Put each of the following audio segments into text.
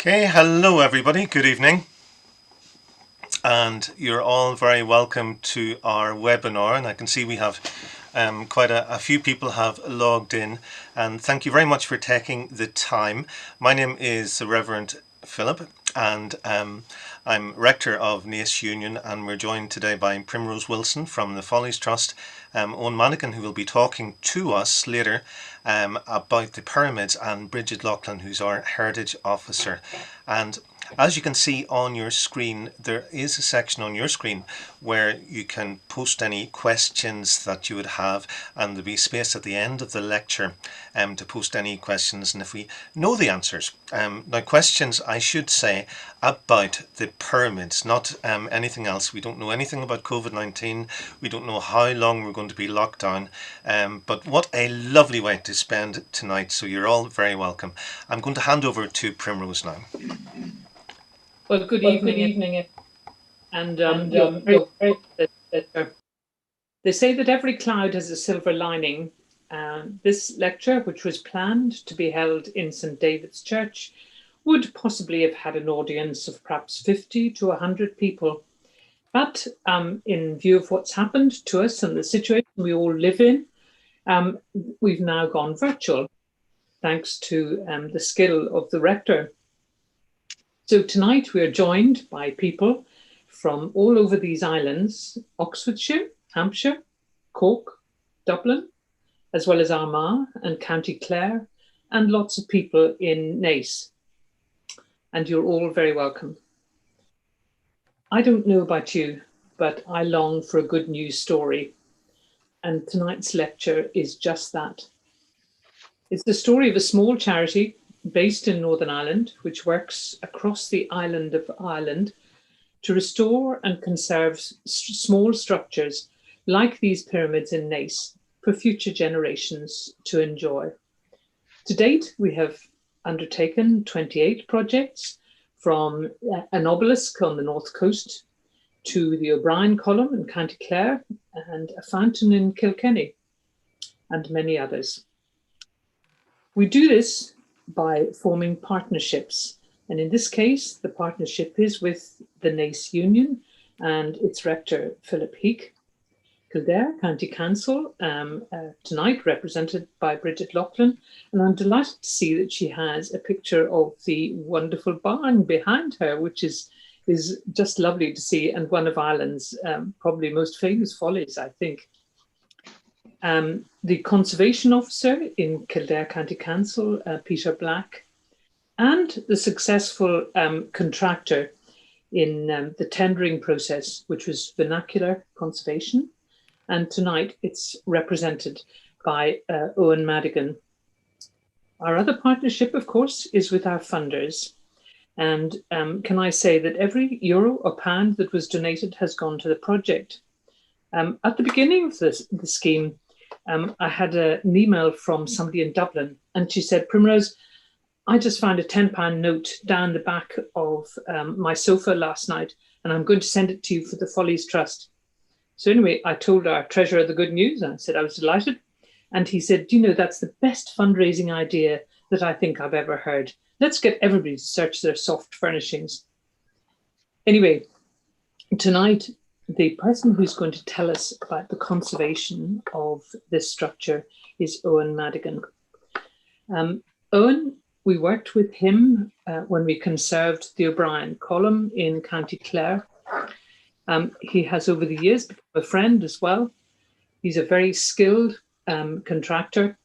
Okay, hello everybody, good evening, and you're all very welcome to our webinar. And I can see we have quite a few people have logged in, and thank you very much for taking the time. My name is the Reverend Philip, and I'm Rector of Naas Union, and we're joined today by Primrose Wilson from the Follies Trust, Owen Madigan, who will be talking to us later about the pyramids, and Bridget Loughlin, who's our Heritage Officer. And as you can see on your screen, there is a section on your screen where you can post any questions that you would have, and there'll be space at the end of the lecture to post any questions, and if we know the answers. Now, questions, I should say, about the pyramids, not anything else. We don't know anything about COVID-19. We don't know how long we're going to be locked down, but what a lovely way to spend tonight, so you're all very welcome. I'm going to hand over to Primrose now. Well, good evening. And they say that every cloud has a silver lining. This lecture, which was planned to be held in St. David's Church, would possibly have had an audience of perhaps 50 to 100 people. But in view of what's happened to us and the situation we all live in, we've now gone virtual, thanks to the skill of the rector. So tonight we are joined by people from all over these islands: Oxfordshire, Hampshire, Cork, Dublin, as well as Armagh and County Clare, and lots of people in Naas. And you're all very welcome. I don't know about you, but I long for a good news story. And tonight's lecture is just that. It's the story of a small charity based in Northern Ireland, which works across the island of Ireland to restore and conserve small structures like these pyramids in Naas for future generations to enjoy. To date, we have undertaken 28 projects, from an obelisk on the north coast to the O'Brien column in County Clare and a fountain in Kilkenny, and many others. We do this by forming partnerships. And in this case, the partnership is with the Naas Union and its rector, Philip Heek. Kildare County Council, tonight represented by Bridget Loughlin. And I'm delighted to see that she has a picture of the wonderful barn behind her, which is just lovely to see, and one of Ireland's probably most famous follies, I think. The Conservation Officer in Kildare County Council, Peter Black, and the successful contractor in the tendering process, which was Vernacular Conservation. And tonight it's represented by Owen Madigan. Our other partnership, of course, is with our funders. And can I say that every euro or pound that was donated has gone to the project. At the beginning of the scheme, I had an email from somebody in Dublin, and she said, "Primrose, I just found a £10 note down the back of my sofa last night, and I'm going to send it to you for the Follies Trust." So anyway, I told our treasurer the good news, and I said I was delighted. And he said, "Do you know, that's the best fundraising idea that I think I've ever heard. Let's get everybody to search their soft furnishings." Anyway, tonight, the person who's going to tell us about the conservation of this structure is Owen Madigan. Owen, we worked with him when we conserved the O'Brien column in County Clare. He has over the years become a friend as well. He's a very skilled contractor,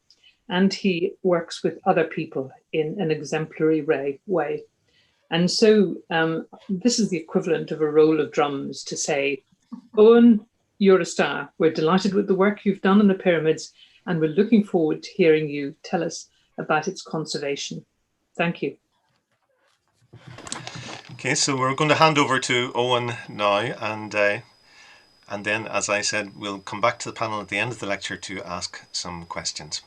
and he works with other people in an exemplary way. And so this is the equivalent of a roll of drums to say, "Owen, you're a star. We're delighted with the work you've done on the pyramids, and we're looking forward to hearing you tell us about its conservation." Thank you. Okay, so we're going to hand over to Owen now, and then, as I said, we'll come back to the panel at the end of the lecture to ask some questions.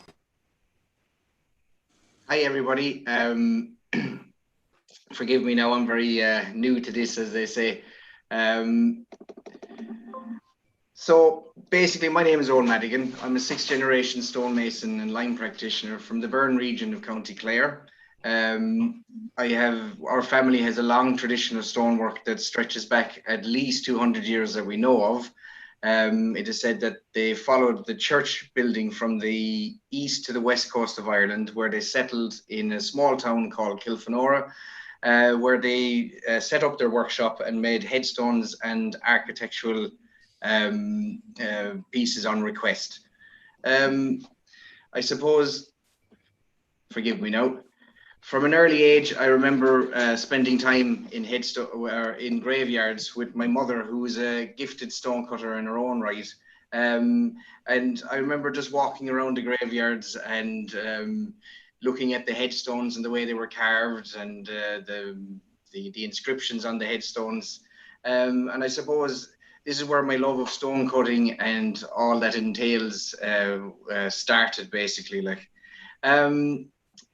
Hi, everybody. Forgive me now, I'm very new to this, as they say. So basically, my name is Eoin Madigan. I'm a 6th generation stonemason and lime practitioner from the Burren region of County Clare. Our family has a long tradition of stonework that stretches back at least 200 years that we know of. It is said that they followed the church building from the east to the west coast of Ireland, where they settled in a small town called Kilfenora, where they set up their workshop and made headstones and architectural pieces on request. I suppose, forgive me now, from an early age, I remember spending time in graveyards with my mother, who was a gifted stonecutter in her own right. And I remember just walking around the graveyards and looking at the headstones and the way they were carved, and the inscriptions on the headstones. And I suppose this is where my love of stone cutting and all that entails started, basically. Like,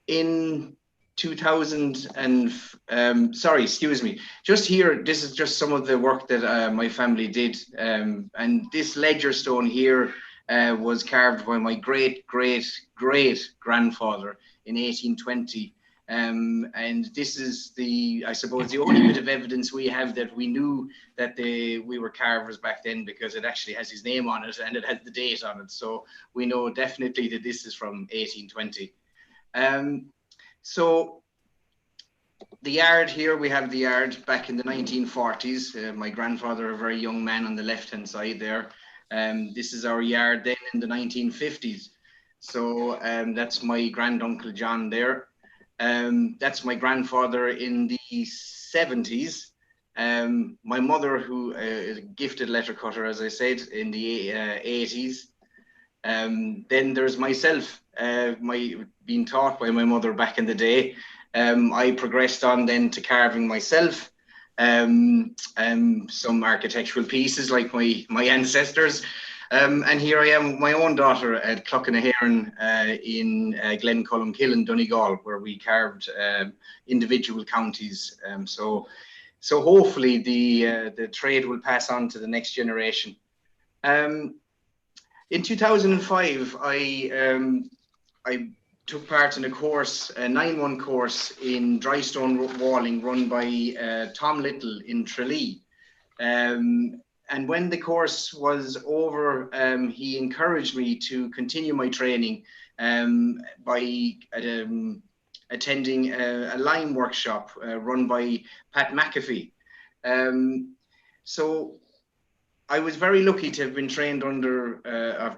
in 2000 and sorry, excuse me, just here, this is just some of the work that my family did, and this ledger stone here was carved by my great grandfather in 1820, and this is I suppose the only bit of evidence we have that we knew that we were carvers back then, because it actually has his name on it and it has the date on it, so we know definitely that this is from 1820. So the yard here, we have the yard back in the 1940s. My grandfather, a very young man on the left-hand side there. This is our yard then in the 1950s. So that's my granduncle John there. That's my grandfather in the 70s. My mother, who is a gifted letter cutter, as I said, in the 80s. Then there's myself, being taught by my mother back in the day. I progressed on then to carving myself, some architectural pieces like my ancestors. And here I am with my own daughter at Clough-na-Heron in Glencullen in Donegal, where we carved individual counties. So hopefully the trade will pass on to the next generation. In 2005, I took part in a course, a 9-1 course in dry stone walling run by Tom Little in Tralee. And when the course was over, he encouraged me to continue my training by attending a lime workshop run by Pat McAfee. So I was very lucky to have been trained under,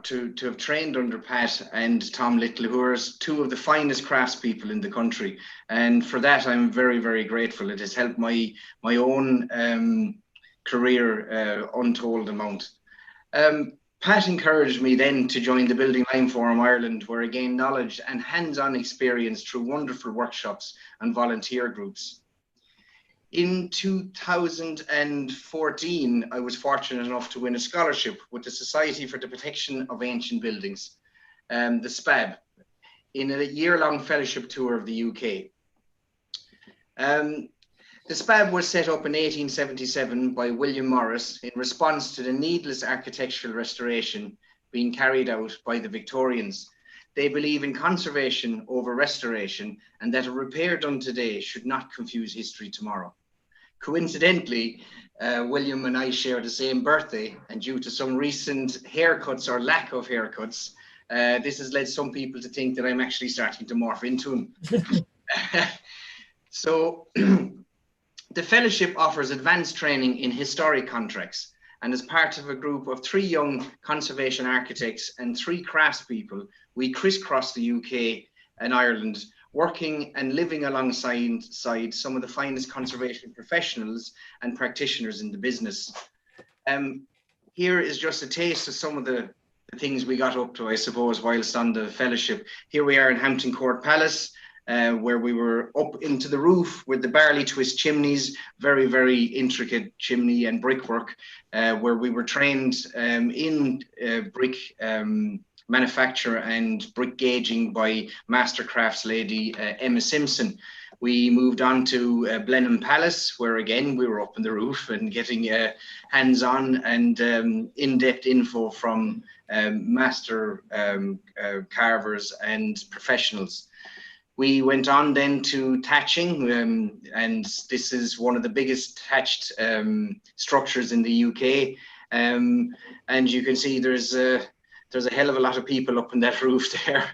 to have trained under Pat and Tom Little, who are two of the finest craftspeople in the country. And for that, I'm very, very grateful. It has helped my own career untold amount. Pat encouraged me then to join the Building Lime Forum Ireland, where I gained knowledge and hands-on experience through wonderful workshops and volunteer groups. In 2014, I was fortunate enough to win a scholarship with the Society for the Protection of Ancient Buildings, the SPAB, in a year-long fellowship tour of the UK. The SPAB was set up in 1877 by William Morris in response to the needless architectural restoration being carried out by the Victorians. They believe in conservation over restoration, and that a repair done today should not confuse history tomorrow. Coincidentally, William and I share the same birthday, and due to some recent haircuts or lack of haircuts, this has led some people to think that I'm actually starting to morph into him. So the fellowship offers advanced training in historic contracts, and as part of a group of 3 young conservation architects and 3 craftspeople, we crisscross the UK and Ireland, working and living alongside some of the finest conservation professionals and practitioners in the business. Here is just a taste of some of the things we got up to, I suppose, whilst on the fellowship. Here we are in Hampton Court Palace, where we were up into the roof with the barley twist chimneys, very, very intricate chimney and brickwork, where we were trained in brick manufacture and brick gauging by master crafts lady Emma Simpson. We moved on to Blenheim Palace, where again we were up in the roof and getting hands-on and in-depth info from master carvers and professionals. We went on then to thatching, and this is one of the biggest thatched structures in the UK. And you can see there's a hell of a lot of people up on that roof there.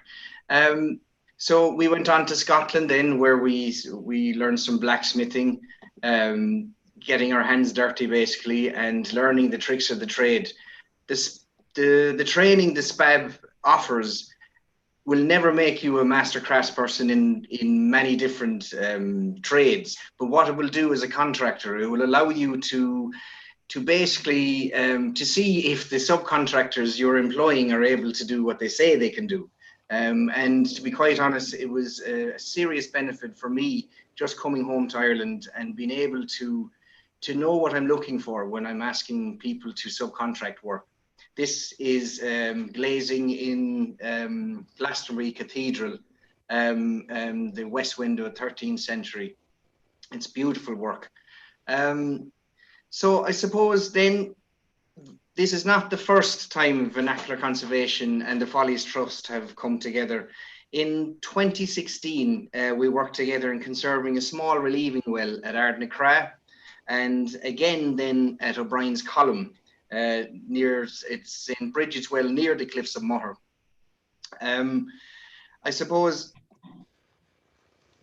So we went on to Scotland then, where we learned some blacksmithing, getting our hands dirty basically, and learning the tricks of the trade. The training the SPAB offers will never make you a master craftsperson in many different trades, but what it will do as a contractor, it will allow you to basically to see if the subcontractors you're employing are able to do what they say they can do. And to be quite honest, it was a serious benefit for me just coming home to Ireland and being able to know what I'm looking for when I'm asking people to subcontract work. This is glazing in Glastonbury Cathedral, the west window, 13th century. It's beautiful work. So I suppose then this is not the first time Vernacular Conservation and the Follies Trust have come together. In 2016, we worked together in conserving a small relieving well at Ardnacra, and again then at O'Brien's Column. It's in Bridgetwell, near the Cliffs of Moher. I suppose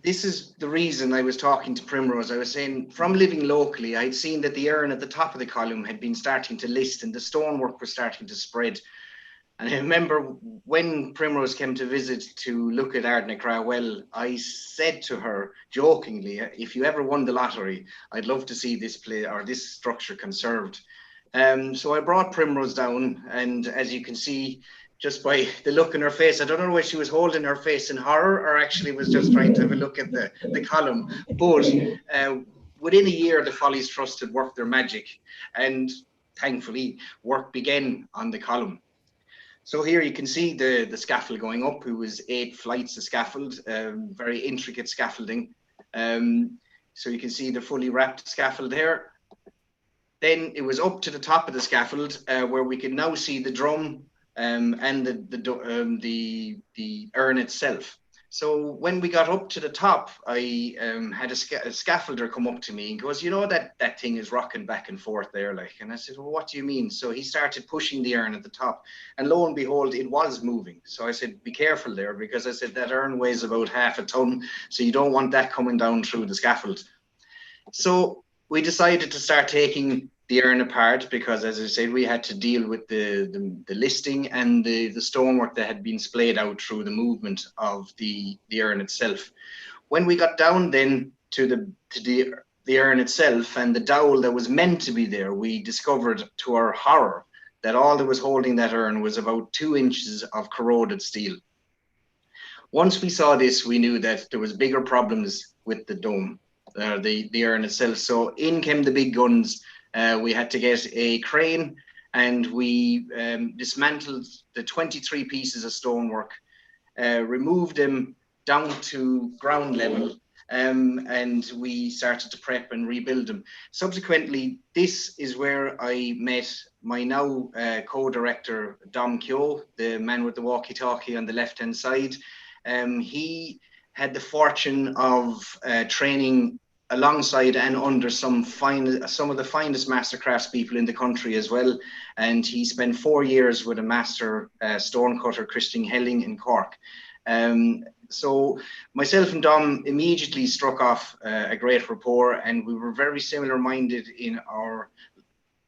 this is the reason I was talking to Primrose. I was saying, from living locally, I'd seen that the urn at the top of the column had been starting to list and the stonework was starting to spread. And I remember when Primrose came to visit to look at Ardnacra well, I said to her jokingly, if you ever won the lottery, I'd love to see this place or this structure conserved. So I brought Primrose down, and as you can see, just by the look in her face, I don't know whether she was holding her face in horror or actually was just trying to have a look at the column. But within a year, the Follies Trust had worked their magic, and thankfully, work began on the column. So here you can see the scaffold going up. It was 8 flights of scaffold, very intricate scaffolding. So you can see the fully wrapped scaffold there. Then it was up to the top of the scaffold where we can now see the drum and the urn itself. So when we got up to the top, I had a scaffolder come up to me and goes, you know, that thing is rocking back and forth there, like. And I said, well, what do you mean? So he started pushing the urn at the top, and lo and behold, it was moving. So I said, be careful there, because I said that urn weighs about half a ton, so you don't want that coming down through the scaffold. So we decided to start taking the urn apart, because, as I said, we had to deal with the listing and the stonework that had been splayed out through the movement of the urn itself. When we got down then to the urn itself and the dowel that was meant to be there, we discovered to our horror that all that was holding that urn was about 2 inches of corroded steel. Once we saw this, we knew that there was bigger problems with the dome, the urn itself. So in came the big guns. We had to get a crane, and we dismantled the 23 pieces of stonework, removed them down to ground level, and we started to prep and rebuild them. Subsequently, this is where I met my now co-director, Dom Keogh, the man with the walkie-talkie on the left-hand side. He had the fortune of training alongside and under some of the finest master craftspeople in the country as well. And he spent 4 years with a master stonecutter, Christian Helling, in Cork. So myself and Dom immediately struck off a great rapport, and we were very similar minded in our,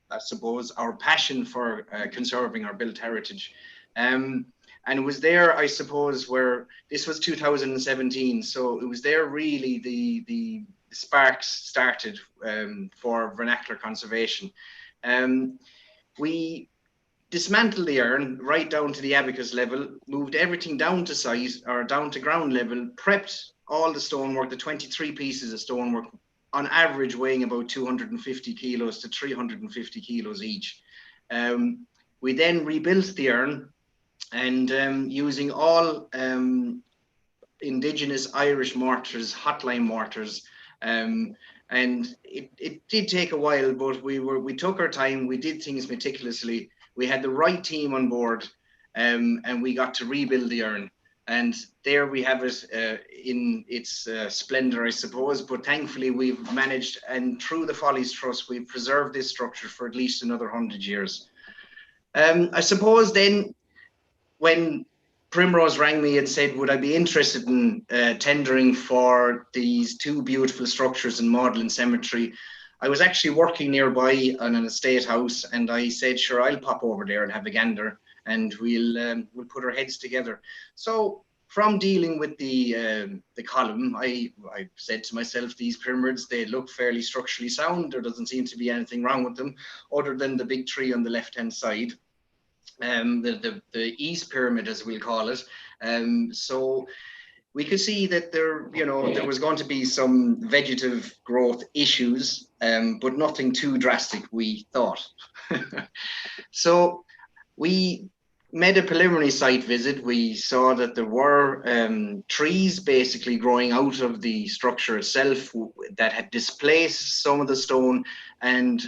I suppose, our passion for conserving our built heritage. And it was there, I suppose, where this was 2017. So it was there really the sparks started for vernacular conservation. We dismantled the urn right down to the abacus level, moved everything down to size or down to ground level, prepped all the stonework, the 23 pieces of stonework, on average weighing about 250 kilos to 350 kilos each. We then rebuilt the urn, and using all indigenous Irish mortars, hotline mortars, and it did take a while, but we took our time, we did things meticulously, we had the right team on board, and we got to rebuild the urn. And there we have it in its splendor, I suppose. But thankfully, we've managed, and through the Follies Trust, we've preserved this structure for at least another 100 years. I suppose then, when Primrose rang me and said, would I be interested in tendering for these two beautiful structures in Maudlin Cemetery, I was actually working nearby on an estate house, and I said, sure, I'll pop over there and have a gander, and we'll put our heads together. So from dealing with the column, I said to myself, these pyramids, they look fairly structurally sound. There doesn't seem to be anything wrong with them other than the big tree on the left-hand side. The East Pyramid, as we'll call it. So we could see that there was going to be some vegetative growth issues, but nothing too drastic, we thought. So we made a preliminary site visit. We saw that there were trees basically growing out of the structure itself that had displaced some of the stone and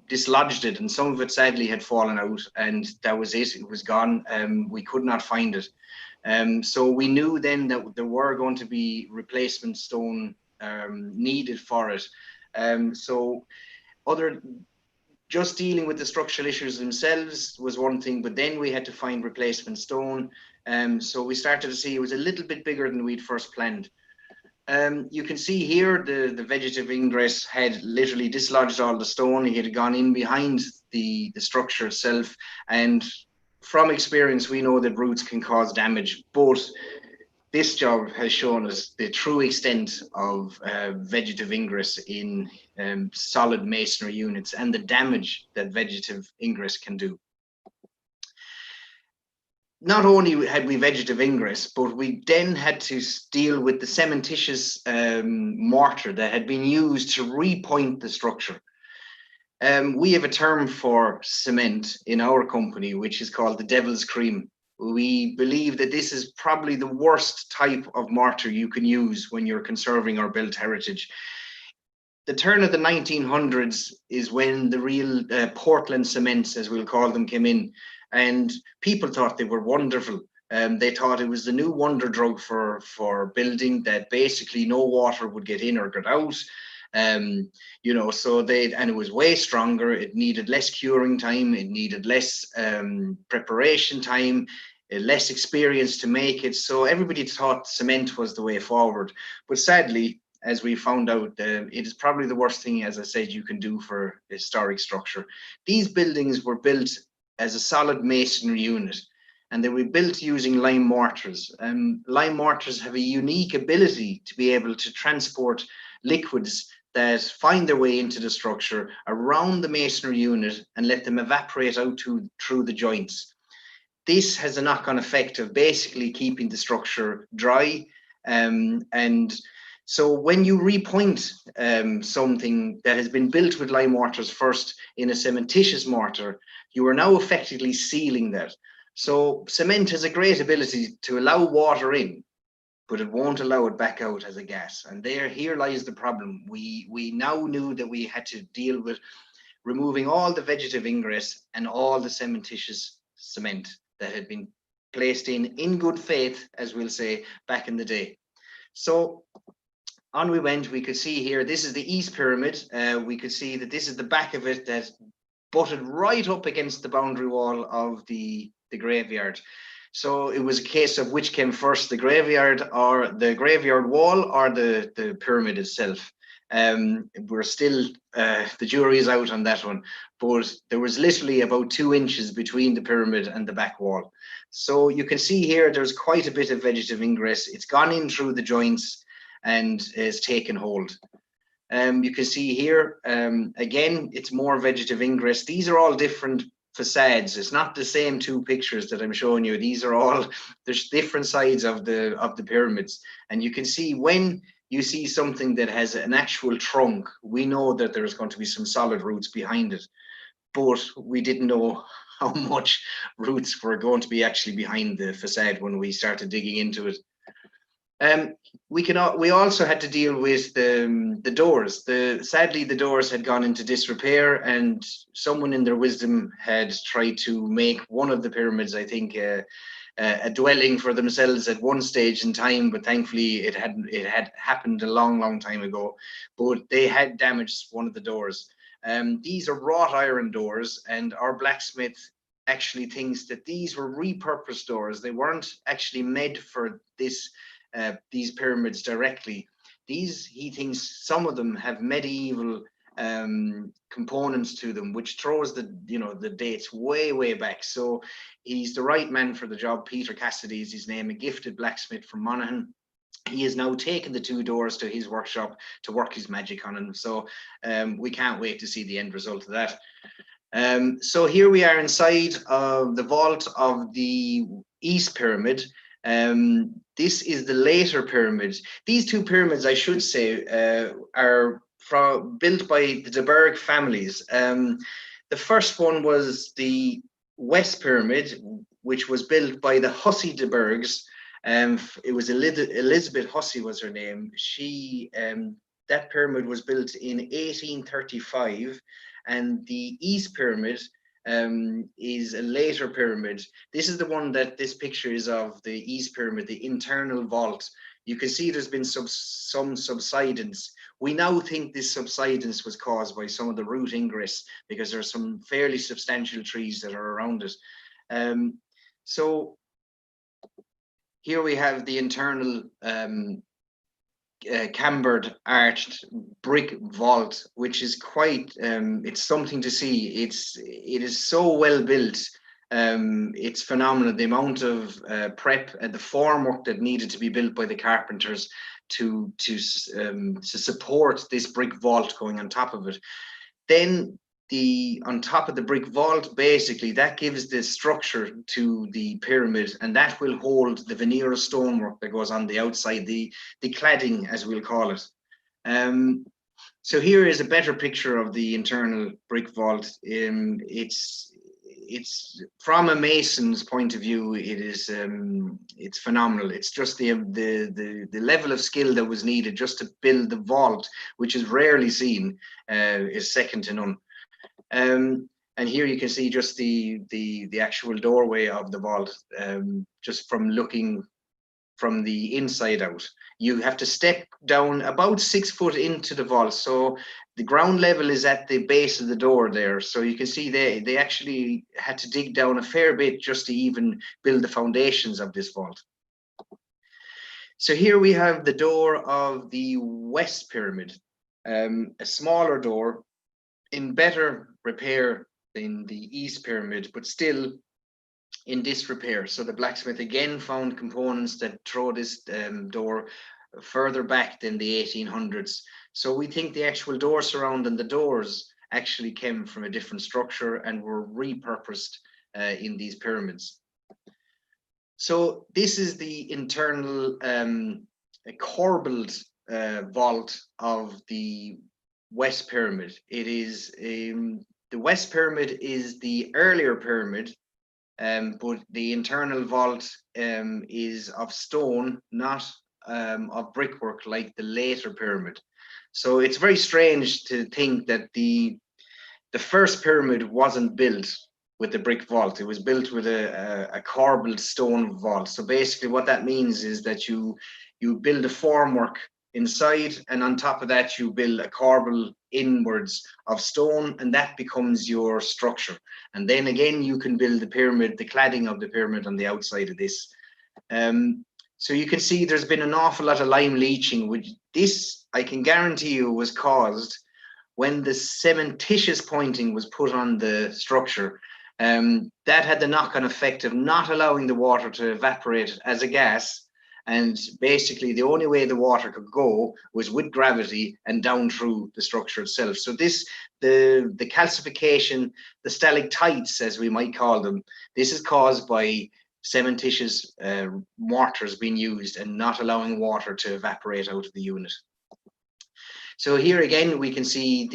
dislodged it, and some of it sadly had fallen out, and that was it. It was gone. We could not find it. So we knew then that there were going to be replacement stone needed for it. So just dealing with the structural issues themselves was one thing, but then we had to find replacement stone. So we started to see it was a little bit bigger than we'd first planned. You can see here the vegetative ingress had literally dislodged all the stone. It had gone in behind the structure itself, and from experience we know that roots can cause damage, but this job has shown us the true extent of vegetative ingress in solid masonry units and the damage that vegetative ingress can do. Not only had we vegetative ingress, but we then had to deal with the cementitious mortar that had been used to repoint the structure. We have a term for cement in our company, which is called the devil's cream. We believe that this is probably the worst type of mortar you can use when you're conserving our built heritage. The turn of the 1900s is when the real Portland cements, as we'll call them, came in, and people thought they were wonderful. They thought it was the new wonder drug for building, that basically no water would get in or get out. And it was way stronger. It needed less curing time. It needed less preparation time, less experience to make it. So everybody thought cement was the way forward. But sadly, as we found out, it is probably the worst thing, as I said, you can do for a historic structure. These buildings were built as a solid masonry unit, and they were built using lime mortars. Lime mortars have a unique ability to be able to transport liquids that find their way into the structure around the masonry unit and let them evaporate out through the joints. This has a knock-on effect of basically keeping the structure dry. And so when you repoint something that has been built with lime mortars first in a cementitious mortar, you are now effectively sealing that. So cement has a great ability to allow water in, but it won't allow it back out as a gas. And here lies the problem. We now knew that we had to deal with removing all the vegetative ingress and all the cementitious cement that had been placed in good faith, as we'll say, back in the day. So on we went. We could see here, this is the East Pyramid. We could see that this is the back of it that butted right up against the boundary wall of the graveyard. So it was a case of which came first, the graveyard wall or the pyramid itself. We're still, the jury is out on that one, but there was literally about 2 inches between the pyramid and the back wall. So you can see here, there's quite a bit of vegetative ingress. It's gone in through the joints and is taken hold. You can see here, again, it's more vegetative ingress. These are all different facades. It's not the same 2 pictures that I'm showing you. These are all, there's different sides of the pyramids. And you can see when you see something that has an actual trunk, we know that there's going to be some solid roots behind it, but we didn't know how much roots were going to be actually behind the facade when we started digging into it. We also had to deal with the doors. Sadly, the doors had gone into disrepair, and someone in their wisdom had tried to make one of the pyramids, I think, a dwelling for themselves at one stage in time, but thankfully it had happened a long time ago. But they had damaged one of the doors. These are wrought iron doors, and our blacksmith actually thinks that these were repurposed doors. They weren't actually made for these pyramids directly. He thinks some of them have medieval components to them, which throws the dates way back. So he's the right man for the job. Peter Cassidy is his name, a gifted blacksmith from Monaghan. He has now taken the two doors to his workshop to work his magic on them. So we can't wait to see the end result of that. So here we are inside of the vault of the East Pyramid. This is the later pyramid. These two pyramids, I should say, are built by the de Burgh families. The first one was the West Pyramid, which was built by the Hussey de Burghs. It was Elizabeth Hussey was her name. That pyramid was built in 1835, and the East Pyramid is a later pyramid. This is the one that this picture is of, the East Pyramid, the internal vault. You can see there's been some subsidence. We now think this subsidence was caused by some of the root ingress, because there are some fairly substantial trees that are around it. So here we have the internal cambered arched brick vault, which is quite it's something to see. It is so well built. It's phenomenal, the amount of prep and the formwork that needed to be built by the carpenters to support this brick vault going on top of it. Then on top of the brick vault, basically that gives the structure to the pyramid, and that will hold the veneer of stonework that goes on the outside, the cladding, as we'll call it. So here is a better picture of the internal brick vault. It's from a mason's point of view, it's phenomenal. It's just the level of skill that was needed just to build the vault, which is rarely seen, is second to none. And here you can see just the actual doorway of the vault, just from looking from the inside out. You have to step down about 6 foot into the vault. So the ground level is at the base of the door there. So you can see they actually had to dig down a fair bit just to even build the foundations of this vault. So here we have the door of the West Pyramid, a smaller door in better repair than the East Pyramid, but still in disrepair. So the blacksmith again found components that throw this door further back than the 1800s. So we think the actual door surrounding the doors actually came from a different structure and were repurposed in these pyramids. So this is the internal corbelled vault of the West Pyramid. It is the West Pyramid is the earlier pyramid, but the internal vault is of stone, not of brickwork like the later pyramid. So it's very strange to think that the first pyramid wasn't built with the brick vault. It was built with a corbelled stone vault. So basically what that means is that you build a formwork inside, and on top of that you build a corbel inwards of stone, and that becomes your structure. And then again you can build the pyramid, the cladding of the pyramid on the outside of this. So you can see there's been an awful lot of lime leaching, which this I can guarantee you was caused when the cementitious pointing was put on the structure. That had the knock-on effect of not allowing the water to evaporate as a gas. And basically the only way the water could go was with gravity and down through the structure itself. So the calcification, the stalactites as we might call them, this is caused by cementitious mortars being used and not allowing water to evaporate out of the unit. So here again we can see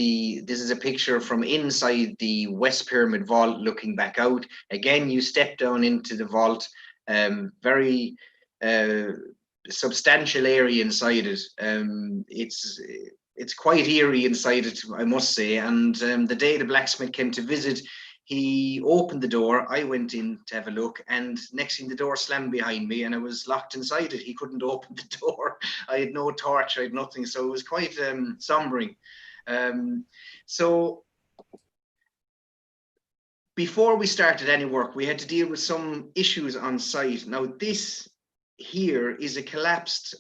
this is a picture from inside the West Pyramid vault looking back out. Again, you step down into the vault, very substantial area inside it. It's quite eerie inside it, I must say. And the day the blacksmith came to visit, He opened the door, I went in to have a look, and next thing the door slammed behind me and I was locked inside it. He couldn't open the door. I had no torch, I had nothing, so it was quite sombering. So before we started any work, we had to deal with some issues on site. Now this here is a collapsed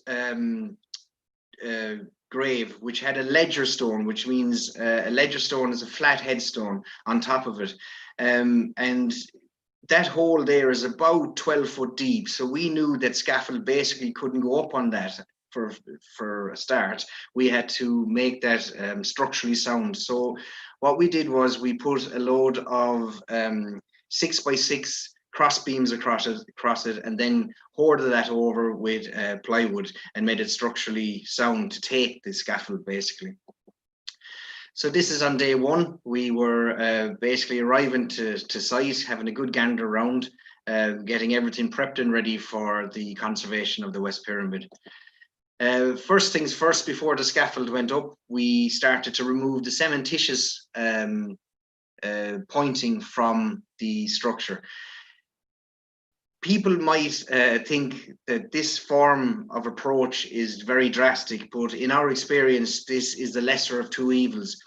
grave which had a ledger stone, which means a ledger stone is a flat headstone on top of it, and that hole there is about 12 foot deep, so we knew that scaffold basically couldn't go up on that. For a start, we had to make that structurally sound. So what we did was we put a load of 6x6 cross beams across it, and then hoarded that over with plywood and made it structurally sound to take the scaffold basically. So this is on day one. We were basically arriving to site, having a good gander around, getting everything prepped and ready for the conservation of the West Pyramid. First things first, before the scaffold went up, we started to remove the cementitious pointing from the structure. People might think that this form of approach is very drastic, but in our experience, this is the lesser of two evils.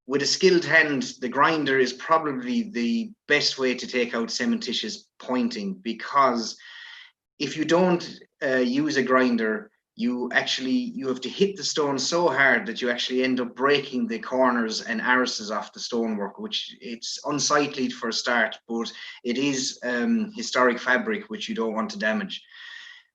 With a skilled hand, the grinder is probably the best way to take out cementitious pointing, because if you don't use a grinder, you have to hit the stone so hard that you actually end up breaking the corners and arises off the stonework, which it's unsightly for a start, but it is historic fabric which you don't want to damage.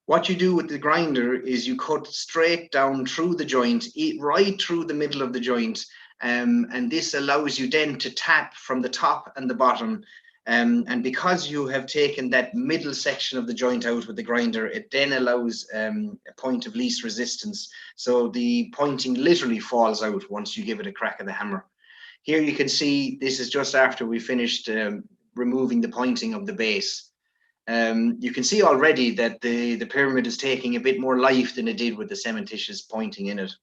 What you do with the grinder is you cut straight down through the joint, right through the middle of the joint, and this allows you then to tap from the top and the bottom. And because you have taken that middle section of the joint out with the grinder, it then allows a point of least resistance. So the pointing literally falls out once you give it a crack of the hammer. Here you can see this is just after we finished removing the pointing of the base. You can see already that the pyramid is taking a bit more life than it did with the cementitious pointing in it.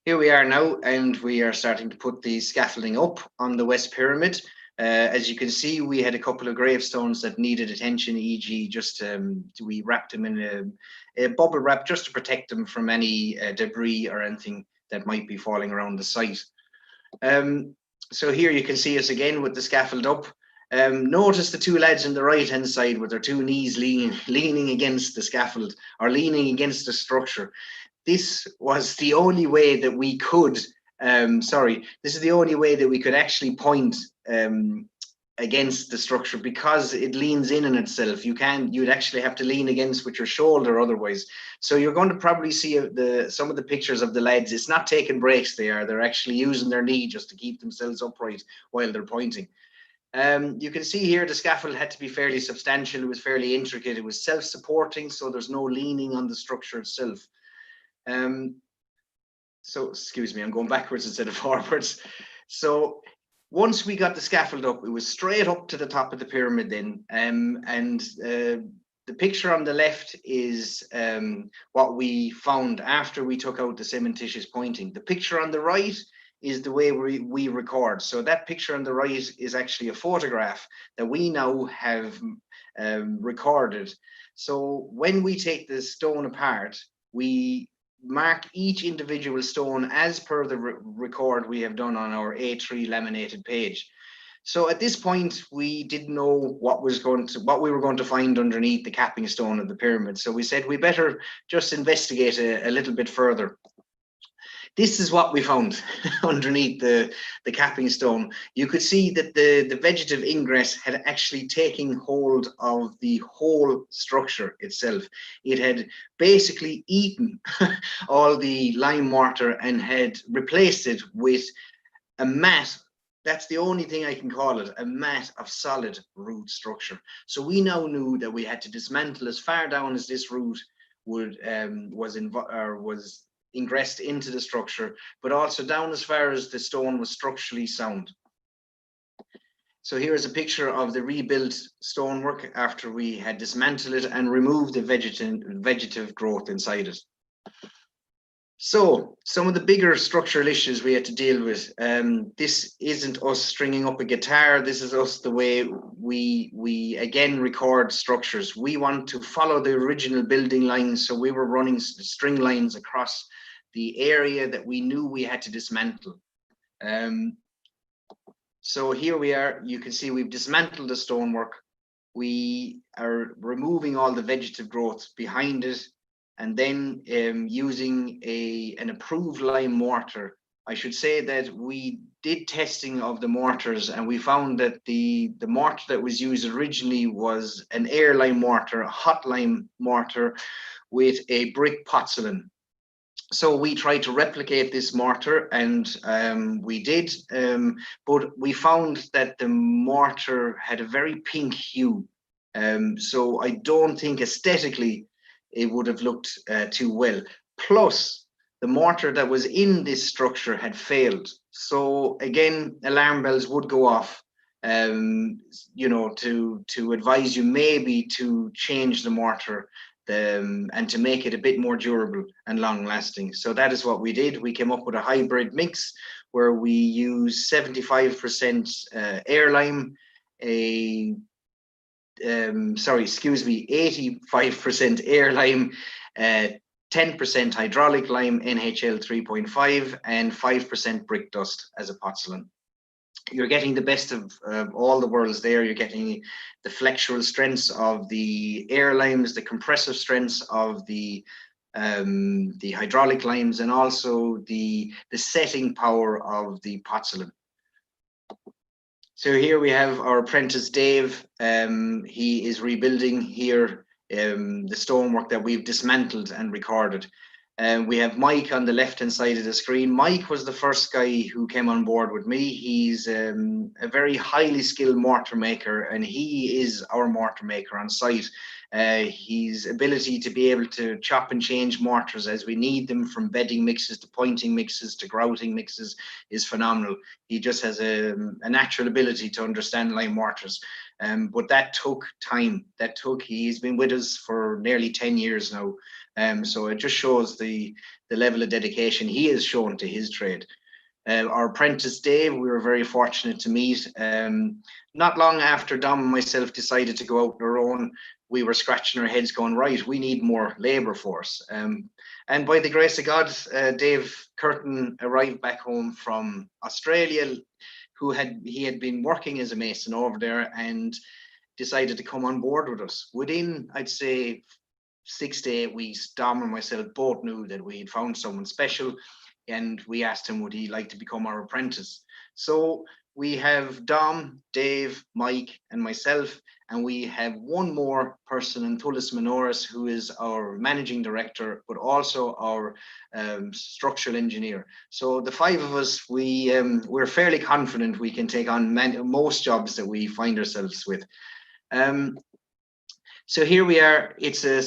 Here we are now, and we are starting to put the scaffolding up on the West Pyramid. As you can see, we had a couple of gravestones that needed attention, e.g. just we wrapped them in a bubble wrap just to protect them from any debris or anything that might be falling around the site. So here you can see us again with the scaffold up. Notice the two lads on the right hand side with their two knees leaning against the scaffold, or leaning against the structure. This was the only way that we could this is the only way that we could actually point against the structure, because it leans in on itself. You'd actually have to lean against with your shoulder otherwise. So you're going to probably see some of the pictures of the lads. It's not taking breaks. They're actually using their knee just to keep themselves upright while they're pointing. You can see here the scaffold had to be fairly substantial. It was fairly intricate. It was self-supporting, so there's no leaning on the structure itself. So, excuse me, I'm going backwards instead of forwards. So once we got the scaffold up, it was straight up to the top of the pyramid then. The picture on the left is what we found after we took out the cementitious pointing. The picture on the right is the way we record. So that picture on the right is actually a photograph that we now have recorded. So when we take the stone apart, we mark each individual stone as per the record we have done on our A3 laminated page. So at this point, we didn't know what we were going to find underneath the capping stone of the pyramid. So we said we better just investigate a little bit further. This is what we found underneath the capping stone. You could see that the vegetative ingress had actually taken hold of the whole structure itself. It had basically eaten all the lime mortar and had replaced it with a mat. That's the only thing I can call it, a mat of solid root structure. So we now knew that we had to dismantle as far down as this root was ingressed into the structure, but also down as far as the stone was structurally sound. So here is a picture of the rebuilt stonework after we had dismantled it and removed the vegetative growth inside it. So some of the bigger structural issues we had to deal with. This isn't us stringing up a guitar. This is us the way we again record structures. We want to follow the original building lines. So we were running string lines across the area that we knew we had to dismantle. So here we are. You can see we've dismantled the stonework. We are removing all the vegetative growth behind it, and then using an approved lime mortar. I should say that we did testing of the mortars, and we found that the mortar that was used originally was an air lime mortar, a hot lime mortar with a brick pozzolan. So we tried to replicate this mortar, and we did, but we found that the mortar had a very pink hue. So I don't think aesthetically it would have looked too well. Plus, the mortar that was in this structure had failed. So again, alarm bells would go off, you know, to advise you maybe to change the mortar and to make it a bit more durable and long lasting. So that is what we did. We came up with a hybrid mix where we use 75% air lime, 85% air lime, 10% hydraulic lime, NHL 3.5, and 5% brick dust as a pozzolan. You're getting the best of all the worlds there. You're getting the flexural strengths of the air limes, the compressive strengths of the hydraulic limes, and also the setting power of the pozzolan. So here we have our apprentice Dave. He is rebuilding here the stonework that we've dismantled and recorded. We have Mike on the left-hand side of the screen. Mike was the first guy who came on board with me. He's a very highly skilled mortar maker, and he is our mortar maker on site. His ability to be able to chop and change mortars as we need them, from bedding mixes to pointing mixes to grouting mixes, is phenomenal. He just has a natural ability to understand lime mortars. But that took time. He's been with us for nearly 10 years now. So it just shows the level of dedication he has shown to his trade. Our apprentice Dave, we were very fortunate to meet. Not long after Dom and myself decided to go out on our own, we were scratching our heads going, right, we need more labour force. And by the grace of God, Dave Curtin arrived back home from Australia, he had been working as a mason over there, and decided to come on board with us. Within, I'd say, 6 to 8 weeks, Dom and myself both knew that we had found someone special, and we asked him would he like to become our apprentice. So we have Dom, Dave, Mike, and myself, and we have one more person, Antulis Minoris, who is our managing director, but also our structural engineer. So the 5 of us, we're fairly confident we can take on most jobs that we find ourselves with. So here we are. It's a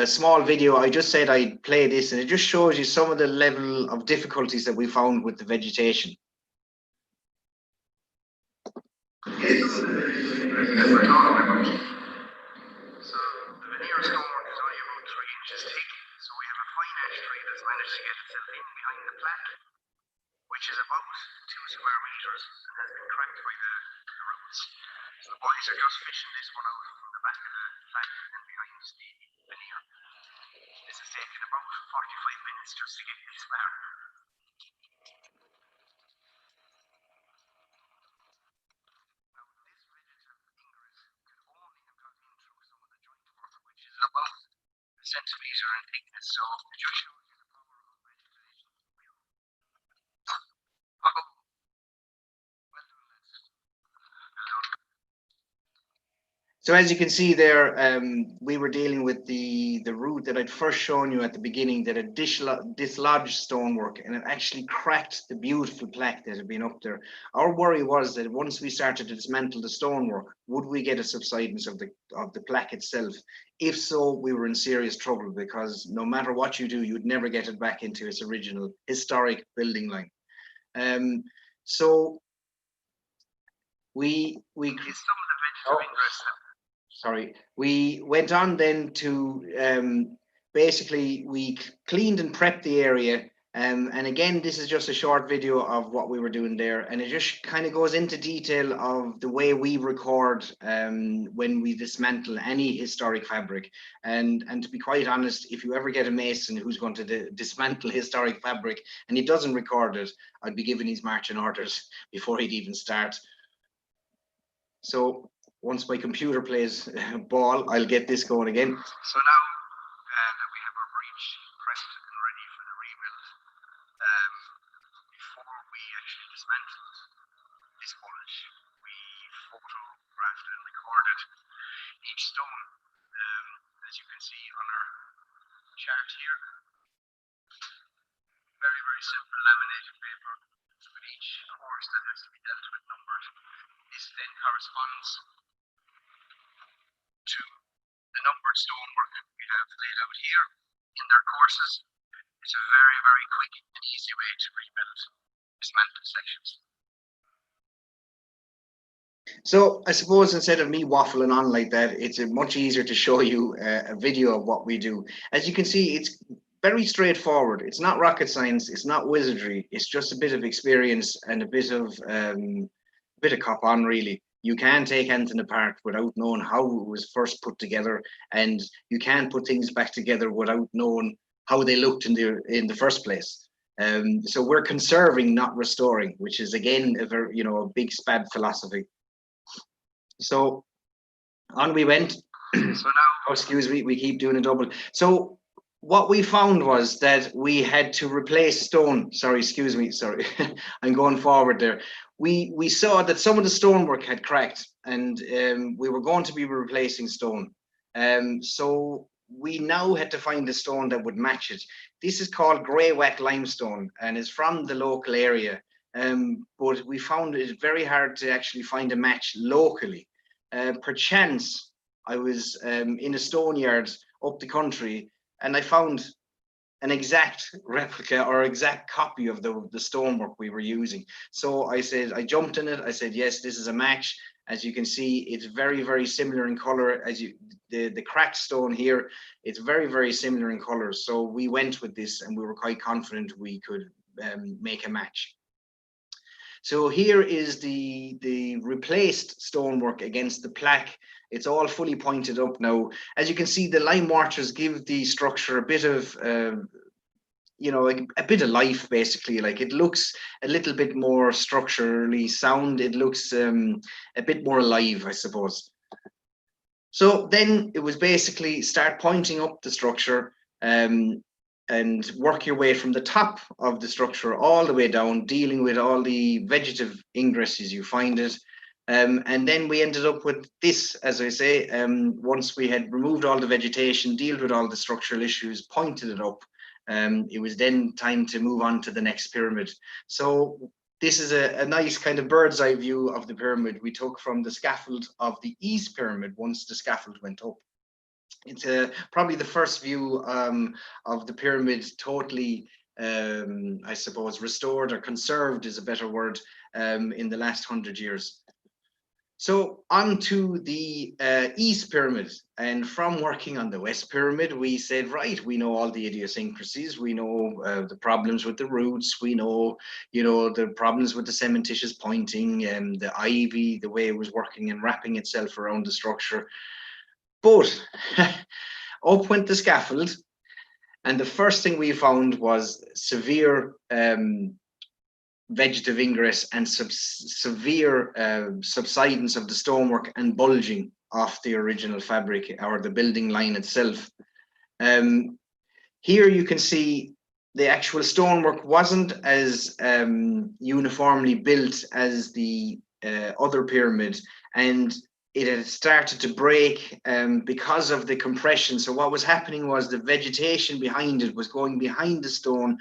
small video. I just said I'd play this, and it just shows you some of the level of difficulties that we found with the vegetation. So the veneer stonework is only about 3 inches thick. So we have a fine ash tree that's managed to get itself in behind the plaque, which is about 2 square meters, and has been cracked by the roots. So the boys are just fishing this one out from the back of the plaque and behind the veneer. This has taken about 45 minutes just to get this far. Now, this vegetative ingress could only have got in through some of the joint work, which is about a centimetre in thickness. So it just shows you the power of vegetation. So as you can see there, we were dealing with the root that I'd first shown you at the beginning that had dislodged stonework, and it actually cracked the beautiful plaque that had been up there. Our worry was that once we started to dismantle the stonework, would we get a subsidence of the plaque itself? If so, we were in serious trouble, because no matter what you do, you'd never get it back into its original historic building line. So we we went on then to basically we cleaned and prepped the area. And again, this is just a short video of what we were doing there, and it just kind of goes into detail of the way we record when we dismantle any historic fabric. And to be quite honest, if you ever get a mason who's going to dismantle historic fabric and he doesn't record it, I'd be giving his marching orders before he'd even start. So once my computer plays ball, I'll get this going again. So now that we have our breach pressed and ready for the rebuild, before we actually dismantled this bulge, we photographed and recorded each stone, as you can see on our chart here. Very, very simple laminated paper with each course that has to be dealt with numbered. This then corresponds to the numbered stonework we have laid out here in their courses. It's a very, very quick and easy way to rebuild dismantled sections. So I suppose instead of me waffling on like that, it's much easier to show you a video of what we do. As you can see, it's very straightforward. It's not rocket science. It's not wizardry. It's just a bit of experience and a bit of cop on, really. You can take anything apart without knowing how it was first put together, and you can put things back together without knowing how they looked in the first place. So we're conserving, not restoring, which is again a very, a big SPAD philosophy. So on we went. So now, excuse me, we keep doing a double. So what we found was that we had to replace stone. Sorry, excuse me. Sorry, I'm going forward there. We saw that some of the stonework had cracked, and we were going to be replacing stone. So we now had to find a stone that would match it. This is called grey whack limestone and is from the local area. But we found it very hard to actually find a match locally. Perchance, I was in a stone yard up the country, and I found an exact replica or exact copy of the stonework we were using. So I jumped in it. I said, yes, this is a match. As you can see, it's very, very similar in color. The cracked stone here, it's very, very similar in color. So we went with this, and we were quite confident we could make a match. So here is the replaced stonework against the plaque. It's all fully pointed up now. As you can see, the lime mortars give the structure a bit of, a bit of life, basically. Like, it looks a little bit more structurally sound. It looks a bit more alive, I suppose. So then it was basically start pointing up the structure, and work your way from the top of the structure all the way down, dealing with all the vegetative ingresses you find it. And then we ended up with this, as I say, once we had removed all the vegetation, dealt with all the structural issues, pointed it up, it was then time to move on to the next pyramid. So this is a nice kind of bird's eye view of the pyramid we took from the scaffold of the East Pyramid once the scaffold went up. It's probably the first view of the pyramid totally, I suppose, restored or conserved is a better word, in the last 100 years. So on to the East Pyramid, and from working on the West Pyramid, we said, right, we know all the idiosyncrasies, we know the problems with the roots, we know, the problems with the cementitious pointing and the ivy, the way it was working and wrapping itself around the structure. But up went the scaffold, and the first thing we found was severe vegetative ingress and severe subsidence of the stonework and bulging off the original fabric or the building line itself. Here you can see the actual stonework wasn't as uniformly built as the other pyramid, and it had started to break because of the compression. So what was happening was the vegetation behind it was going behind the stone,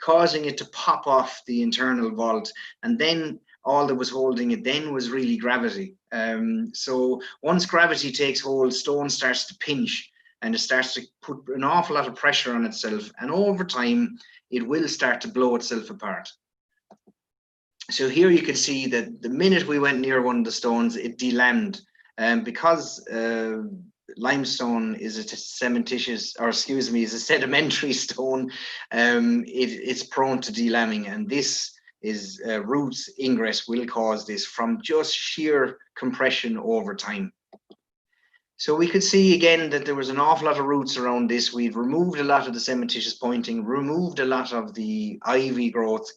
causing it to pop off the internal vault. And then all that was holding it then was really gravity. So once gravity takes hold, stone starts to pinch, and it starts to put an awful lot of pressure on itself. And over time, it will start to blow itself apart. So here you can see that the minute we went near one of the stones, it delammed. Because limestone is a cementitious, or excuse me, is a sedimentary stone. It's prone to delamming, and this is roots ingress will cause this from just sheer compression over time. So we could see again that there was an awful lot of roots around this. We've removed a lot of the cementitious pointing, removed a lot of the ivy growth,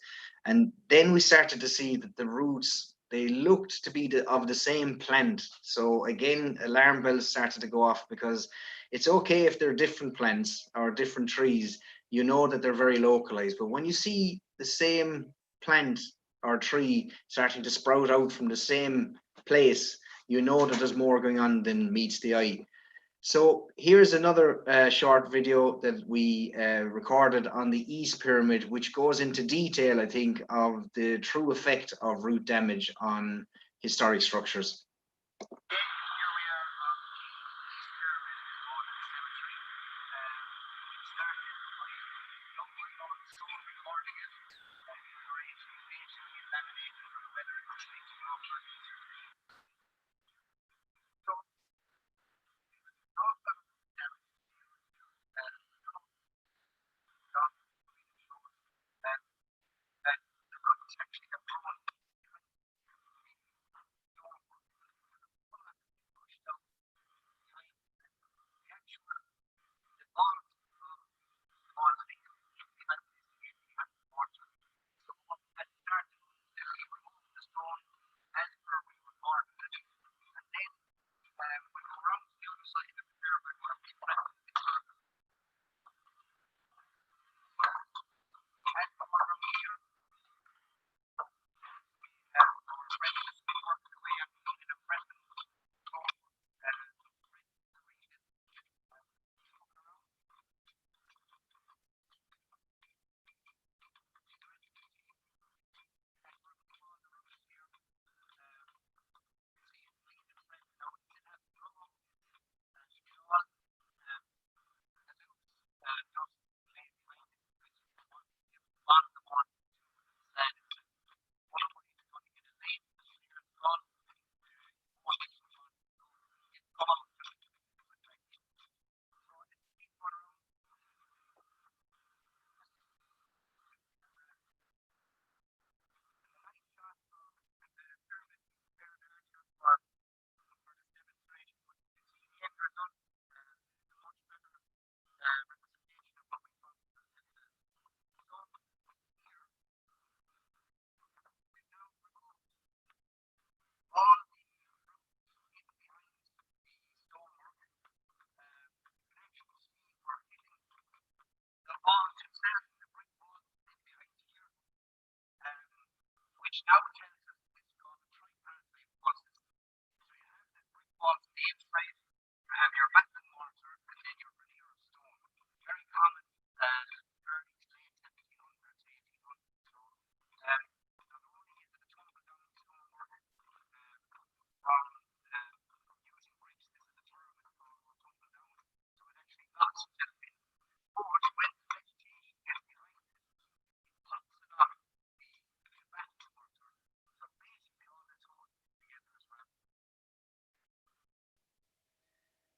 and then we started to see that the roots, they looked to be of the same plant. So again, alarm bells started to go off, because it's okay if they're different plants or different trees, you know that they're very localized. But when you see the same plant or tree starting to sprout out from the same place, you know that there's more going on than meets the eye. So here's another short video that we recorded on the East Pyramid, which goes into detail, I think, of the true effect of root damage on historic structures.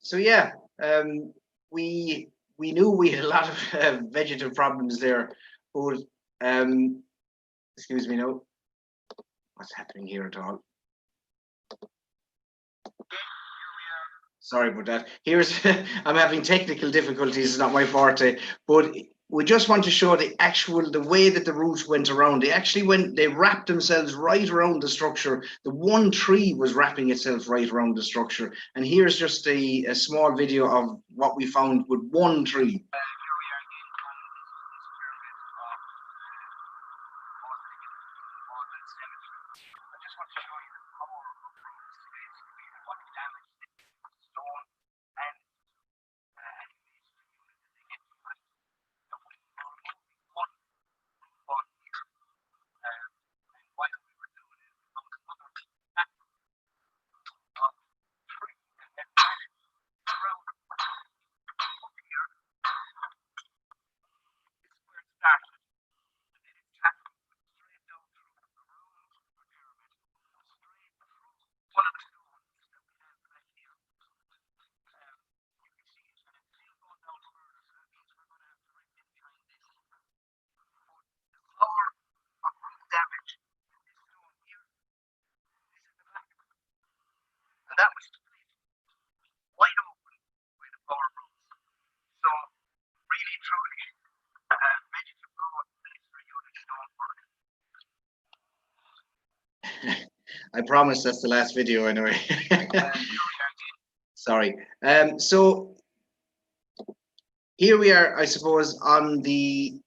So yeah, we knew we had a lot of vegetative problems there, but excuse me, no, what's happening here at all? Sorry about that. Here's I'm having technical difficulties. It's not my forte, but we just want to show the way that the roots went around. They wrapped themselves right around the structure. The one tree was wrapping itself right around the structure. And here's just a small video of what we found with one tree. that was wide open by the power rooms. So really, truly, ready to go military unit stonework. I promise that's the last video anyway. Sorry. So here we are, I suppose, on the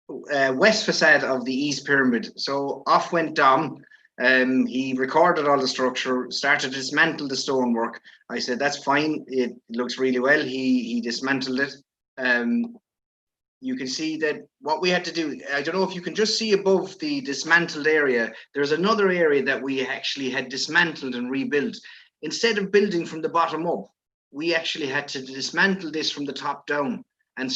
west facade of the East Pyramid. So off went Dom. He recorded all the structure, started to dismantle the stonework. I said, that's fine. It looks really well. He dismantled it. You can see that what we had to do, I don't know if you can just see above the dismantled area, there's another area that we actually had dismantled and rebuilt. Instead of building from the bottom up, we actually had to dismantle this from the top down and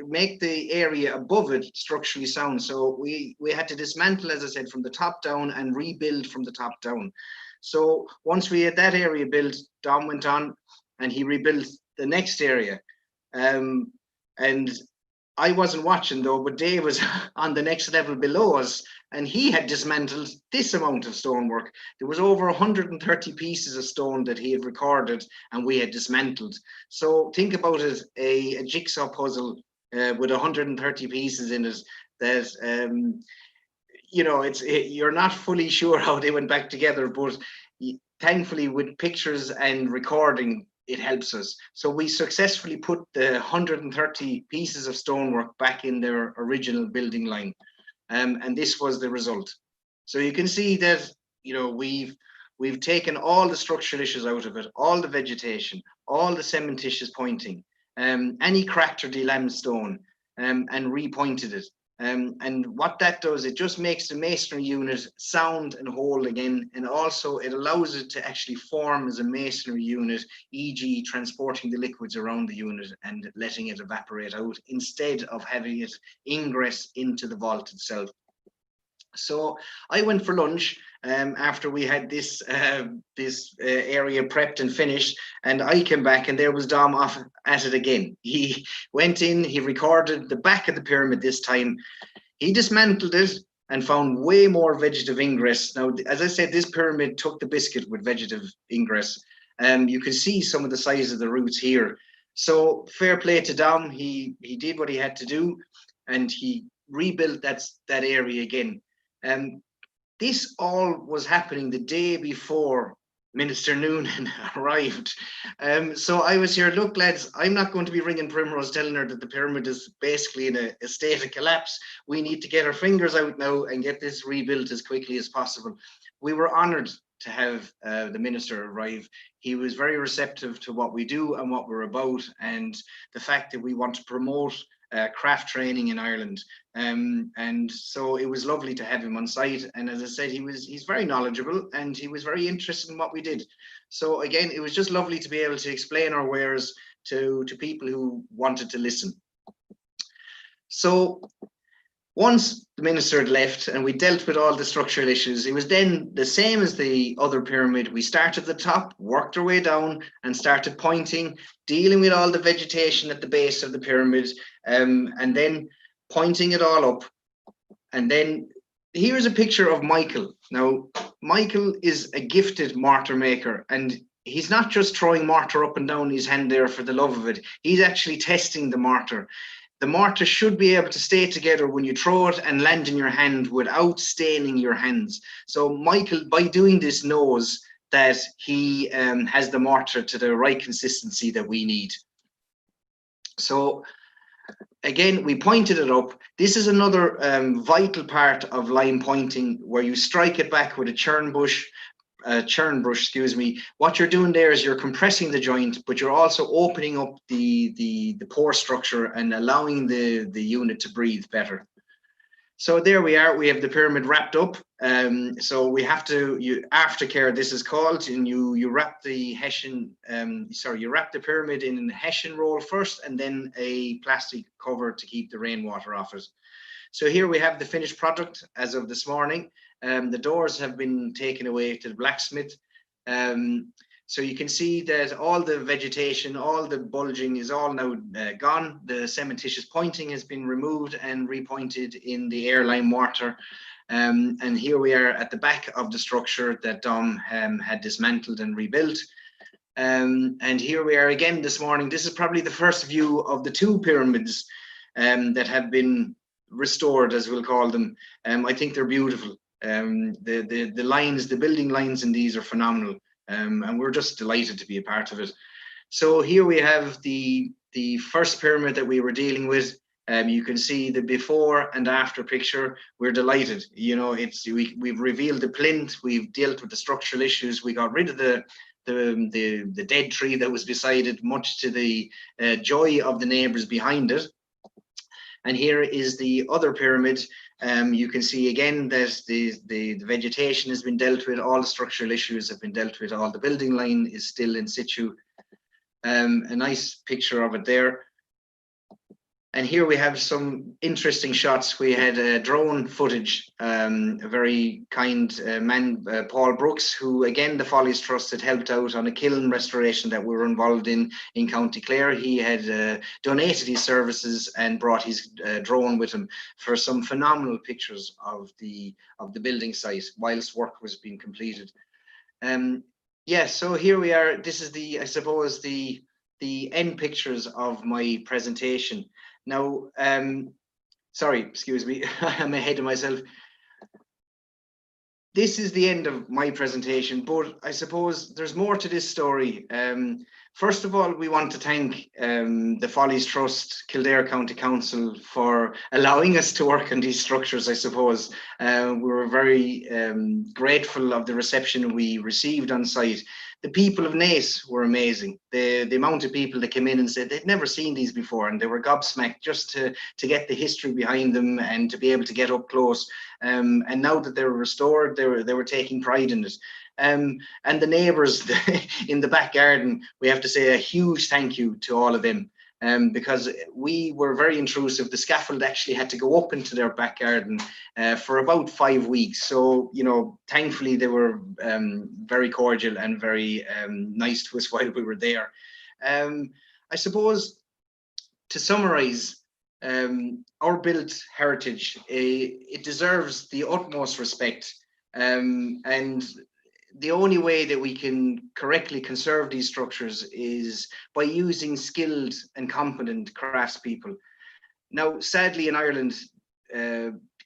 make the area above it structurally sound. So we had to dismantle, as I said, from the top down and rebuild from the top down. So once we had that area built, Dom went on and he rebuilt the next area. And I wasn't watching though, but Dave was on the next level below us and he had dismantled this amount of stonework. There was over 130 pieces of stone that he had recorded and we had dismantled. So think about it, a jigsaw puzzle with 130 pieces in it that, you know, you're not fully sure how they went back together, but thankfully with pictures and recording, it helps us. So we successfully put the 130 pieces of stonework back in their original building line. And this was the result. So you can see that, you know, we've taken all the structural issues out of it, all the vegetation, all the cementitious pointing, any cracked or delammed stone, and repointed it. And what that does, it just makes the masonry unit sound and whole again, and also it allows it to actually form as a masonry unit, e.g. transporting the liquids around the unit and letting it evaporate out instead of having it ingress into the vault itself. So I went for lunch after we had this area prepped and finished, and I came back and there was Dom off at it again. He went in, he recorded the back of the pyramid this time. He dismantled it and found way more vegetative ingress. Now, as I said, this pyramid took the biscuit with vegetative ingress. You can see some of the size of the roots here. So fair play to Dom. He did what he had to do and he rebuilt that area again. This all was happening the day before Minister Noonan arrived. So I was here, look lads, I'm not going to be ringing Primrose telling her that the pyramid is basically in a state of collapse. We need to get our fingers out now and get this rebuilt as quickly as possible. We were honoured to have the minister arrive. He was very receptive to what we do and what we're about, and the fact that we want to promote craft training in Ireland. And so it was lovely to have him on site. And as I said, he's very knowledgeable and he was very interested in what we did. So again, it was just lovely to be able to explain our wares to people who wanted to listen. So once the minister had left and we dealt with all the structural issues, it was then the same as the other pyramid. We started at the top, worked our way down and started pointing, dealing with all the vegetation at the base of the pyramid, and then pointing it all up. And then here's a picture of Michael. Now, Michael is a gifted mortar maker, and he's not just throwing mortar up and down his hand there for the love of it. He's actually testing the mortar. The mortar should be able to stay together when you throw it and land in your hand without staining your hands. So Michael, by doing this, knows that he has the mortar to the right consistency that we need. So again, we pointed it up. This is another vital part of line pointing, where you strike it back with a churn brush, excuse me. What you're doing there is you're compressing the joint, but you're also opening up the pore structure and allowing the unit to breathe better. So there we are, we have the pyramid wrapped up. So we have to, aftercare this is called, and you wrap the hessian, you wrap the pyramid in a hessian roll first and then a plastic cover to keep the rainwater off it. So here we have the finished product as of this morning. The doors have been taken away to the blacksmith. So you can see that all the vegetation, all the bulging is all now gone. The cementitious pointing has been removed and repointed in the airline mortar. And here we are at the back of the structure that Dom had dismantled and rebuilt. And here we are again this morning. This is probably the first view of the two pyramids that have been restored, as we'll call them. I think they're beautiful. The lines, the building lines in these are phenomenal, and we're just delighted to be a part of it. So here we have the first pyramid that we were dealing with. You can see the before and after picture. We're delighted. You know, we've revealed the plinth. We've dealt with the structural issues. We got rid of the dead tree that was beside it, much to the joy of the neighbors behind it. And here is the other pyramid. You can see again that the vegetation has been dealt with, all the structural issues have been dealt with, all the building line is still in situ. A nice picture of it there. And here we have some interesting shots. We had drone footage, a very kind man, Paul Brooks, who again, the Follies Trust had helped out on a kiln restoration that we were involved in County Clare. He had donated his services and brought his drone with him for some phenomenal pictures of the building site whilst work was being completed. Yeah, so here we are. This is I suppose the end pictures of my presentation. Now, sorry, excuse me, I'm ahead of myself. This is the end of my presentation, but I suppose there's more to this story. First of all, we want to thank the Follies Trust, Kildare County Council, for allowing us to work on these structures, I suppose. We were very grateful of the reception we received on site. The people of Naas were amazing. The amount of people that came in and said they'd never seen these before, and they were gobsmacked just to get the history behind them and to be able to get up close. And now that they were restored, they were taking pride in it. And the neighbours in the back garden, we have to say a huge thank you to all of them. Because we were very intrusive. The scaffold actually had to go up into their back garden for about 5 weeks. So, you know, thankfully they were very cordial and very nice to us while we were there. I suppose to summarize, our built heritage, it deserves the utmost respect. And the only way that we can correctly conserve these structures is by using skilled and competent craftspeople. Now, sadly, in Ireland,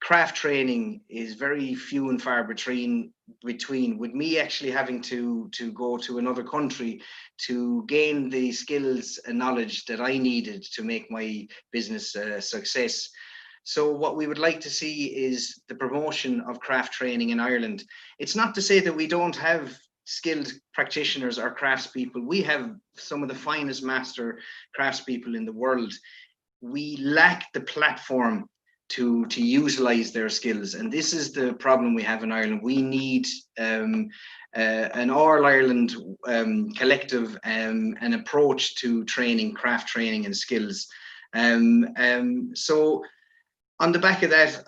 craft training is very few and far between, with me actually having to go to another country to gain the skills and knowledge that I needed to make my business a success. So what we would like to see is the promotion of craft training in Ireland. It's not to say that we don't have skilled practitioners or craftspeople. We have some of the finest master craftspeople in the world. We lack the platform to utilize their skills. And this is the problem we have in Ireland. We need an All Ireland collective an approach to training, craft training and skills. So on the back of that,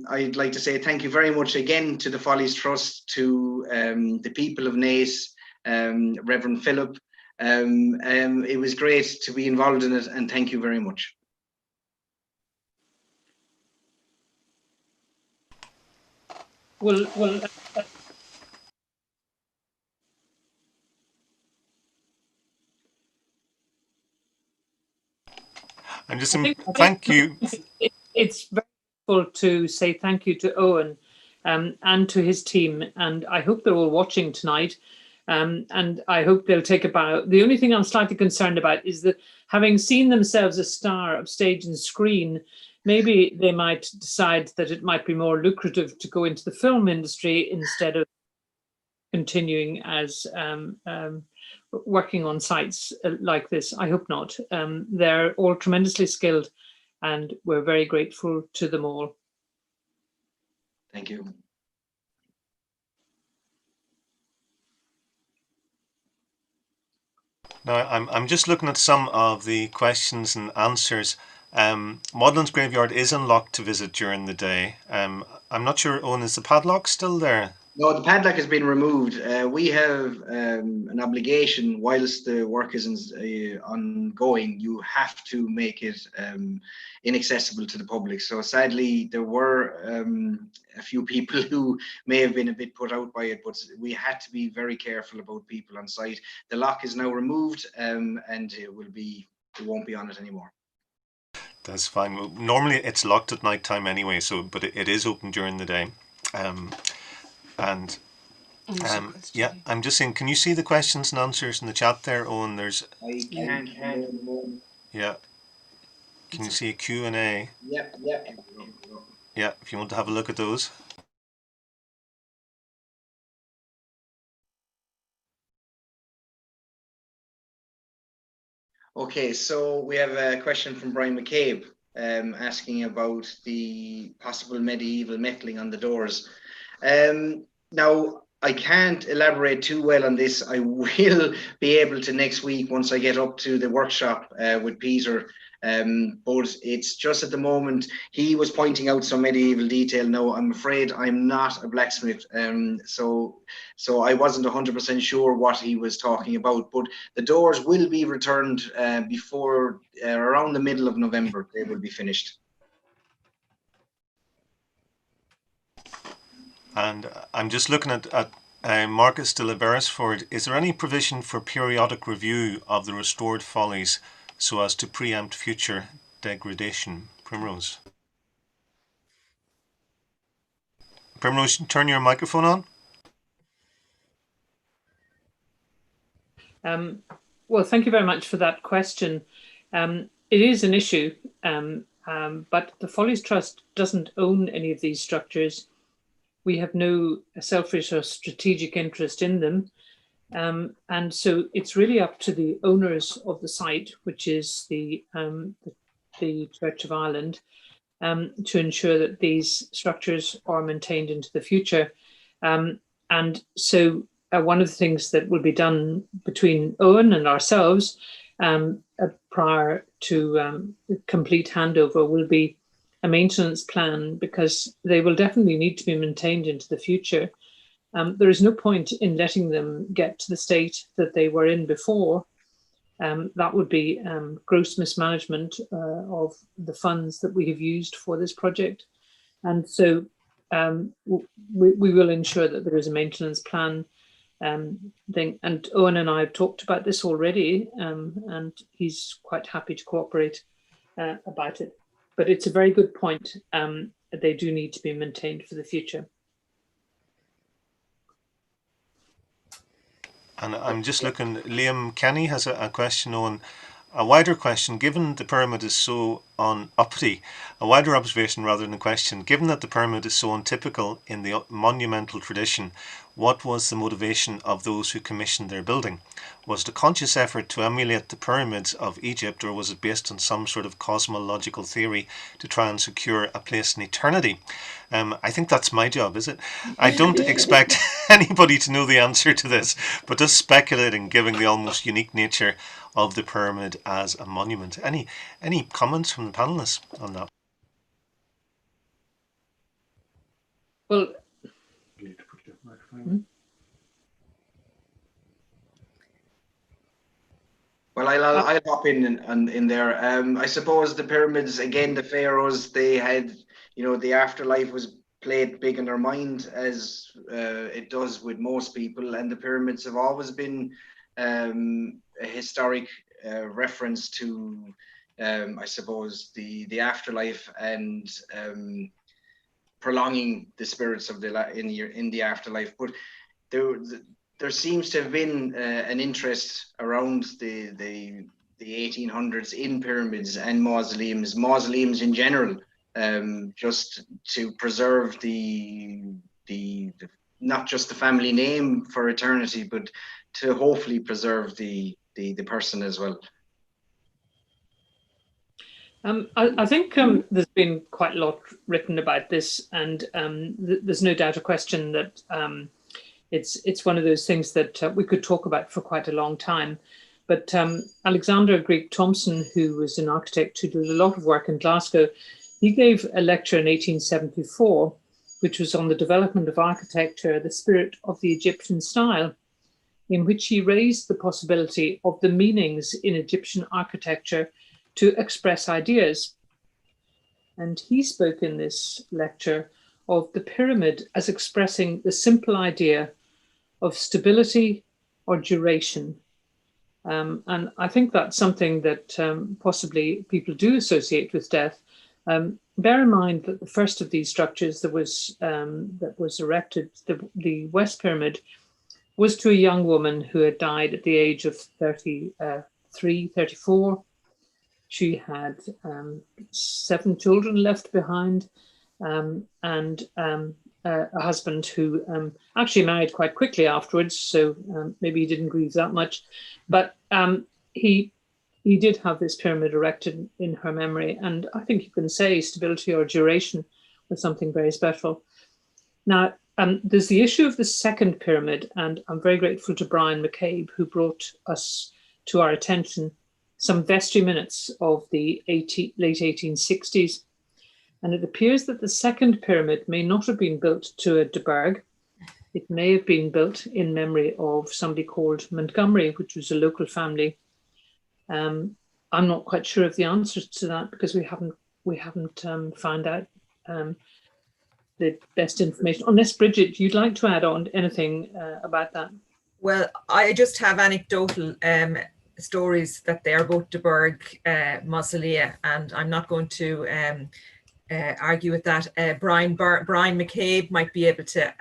I'd like to say thank you very much again to the Follies Trust, to the people of Naas, Reverend Philip. It was great to be involved in it, and thank you very much. Well, And just thank you. It's very helpful to say thank you to Owen and to his team, and I hope they're all watching tonight. And I hope they'll take about. The only thing I'm slightly concerned about is that, having seen themselves a star of stage and screen, maybe they might decide that it might be more lucrative to go into the film industry instead of continuing as working on sites like this. I hope not. They're all tremendously skilled, and we're very grateful to them all. Thank you. Now, I'm just looking at some of the questions and answers. Maudlin's graveyard is unlocked to visit during the day. I'm not sure, Owen, is the padlock still there? No, the padlock has been removed. We have an obligation whilst the work is ongoing. You have to make it inaccessible to the public. So sadly, there were a few people who may have been a bit put out by it, but we had to be very careful about people on site. The lock is now removed, and it won't be on it anymore. That's fine. Well, normally it's locked at night time anyway, but it is open during the day. Yeah, I'm just saying, can you see the questions and answers in the chat there, Owen? I can't. Yeah. Can you see a Q&A? Yep. Yeah, if you want to have a look at those. Okay, so we have a question from Brian McCabe asking about the possible medieval metaling on the doors. Now, I can't elaborate too well on this. I will be able to next week once I get up to the workshop with Peter. But it's just at the moment, he was pointing out some medieval detail. No, I'm afraid I'm not a blacksmith. So I wasn't 100% sure what he was talking about. But the doors will be returned before around the middle of November. They will be finished. And I'm just looking at Marcus de la Beresford. Is there any provision for periodic review of the restored follies so as to preempt future degradation? Primrose. Primrose, turn your microphone on. Well, thank you very much for that question. It is an issue, but the Follies Trust doesn't own any of these structures. We have no selfish or strategic interest in them. And so it's really up to the owners of the site, which is the Church of Ireland, to ensure that these structures are maintained into the future. And so one of the things that will be done between Owen and ourselves prior to complete handover will be a maintenance plan, because they will definitely need to be maintained into the future. There is no point in letting them get to the state that they were in before. That would be gross mismanagement of the funds that we have used for this project. And so we will ensure that there is a maintenance plan thing. And Owen and I have talked about this already, and he's quite happy to cooperate about it. But it's a very good point. They do need to be maintained for the future. And I'm just looking, Liam Kenny has a question on a wider question. Given the pyramid is so uppity, a wider observation rather than a question, given that the pyramid is so untypical in the monumental tradition, what was the motivation of those who commissioned their building? Was it a conscious effort to emulate the pyramids of Egypt, or was it based on some sort of cosmological theory to try and secure a place in eternity? I think that's my job, is it? I don't expect anybody to know the answer to this, but just speculating, given the almost unique nature of the pyramid as a monument. Any comments from the panelists on that? Well, you need to put your microphone. Well, I'll hop in there. I suppose the pyramids, again, the pharaohs, they had, the afterlife was played big in their mind, as it does with most people, and the pyramids have always been a historic reference to, I suppose, the afterlife and prolonging the spirits of in the afterlife. But there seems to have been an interest around the 1800s in pyramids and mausoleums in general, just to preserve the not just the family name for eternity, but to hopefully preserve the person as well. I think there's been quite a lot written about this, and there's no doubt a question that it's one of those things that we could talk about for quite a long time. But Alexander Greig Thompson, who was an architect who did a lot of work in Glasgow, he gave a lecture in 1874 which was on the development of architecture, the spirit of the Egyptian style, in which he raised the possibility of the meanings in Egyptian architecture to express ideas. And he spoke in this lecture of the pyramid as expressing the simple idea of stability or duration. And I think that's something that possibly people do associate with death. Bear in mind that the first of these structures that was erected, the West Pyramid, was to a young woman who had died at the age of 33, 34. She had 7 children left behind, and a husband who actually married quite quickly afterwards, so maybe he didn't grieve that much. But he did have this pyramid erected in her memory, and I think you can say stability or duration was something very special. Now, there's the issue of the second pyramid, and I'm very grateful to Brian McCabe, who brought us to our attention some vestry minutes of the late 1860s. And it appears that the second pyramid may not have been built to a de Burgh. It may have been built in memory of somebody called Montgomery, which was a local family. I'm not quite sure of the answers to that because we haven't found out the best information. Unless, Bridget, you'd like to add on anything about that? Well, I just have anecdotal stories that they are both de Burgh mausolea, and I'm not going to argue with that. Brian McCabe might be able to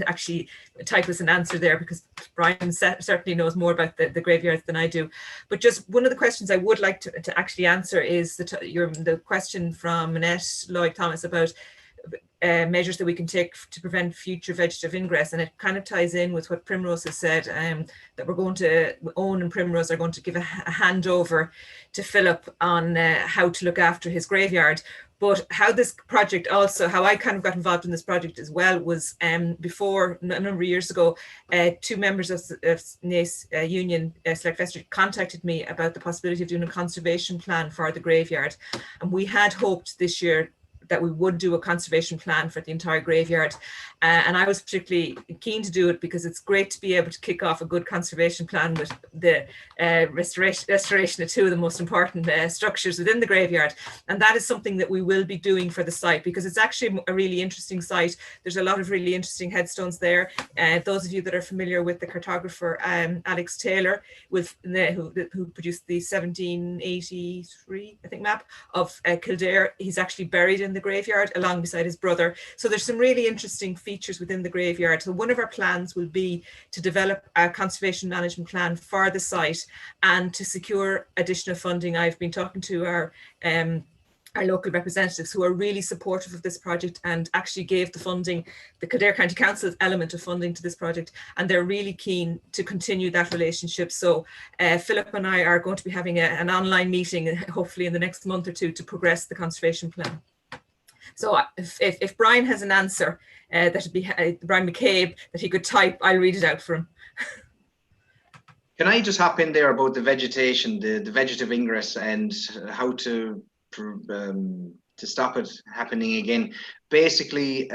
actually type us an answer there, because Brian certainly knows more about the graveyards than I do. But just one of the questions I would like to actually answer is the question from Annette Lloyd Thomas about measures that we can take to prevent future vegetative ingress, and it kind of ties in with what Primrose has said, that Owen and Primrose are going to give a handover to Philip on how to look after his graveyard. But how this project also, how I kind of got involved in this project as well, was before, a number of years ago, 2 members of Naas Union Select Vestry contacted me about the possibility of doing a conservation plan for the graveyard. And we had hoped this year that we would do a conservation plan for the entire graveyard. And I was particularly keen to do it because it's great to be able to kick off a good conservation plan with the restoration of 2 of the most important structures within the graveyard. And that is something that we will be doing for the site, because it's actually a really interesting site. There's a lot of really interesting headstones there. Those of you that are familiar with the cartographer Alex Taylor, who produced the 1783, I think, map of Kildare, he's actually buried in the graveyard along beside his brother. So there's some really interesting features within the graveyard. So one of our plans will be to develop a conservation management plan for the site and to secure additional funding. I've been talking to our local representatives who are really supportive of this project and actually gave the funding, the Kildare County Council's element of funding to this project, and they're really keen to continue that relationship. So Philip and I are going to be having an online meeting, hopefully in the next month or 2, to progress the conservation plan. So if Brian has an answer, that would be Brian McCabe, that he could type, I'll read it out for him. Can I just hop in there about the vegetation, the vegetative ingress, and how to stop it happening again? Basically,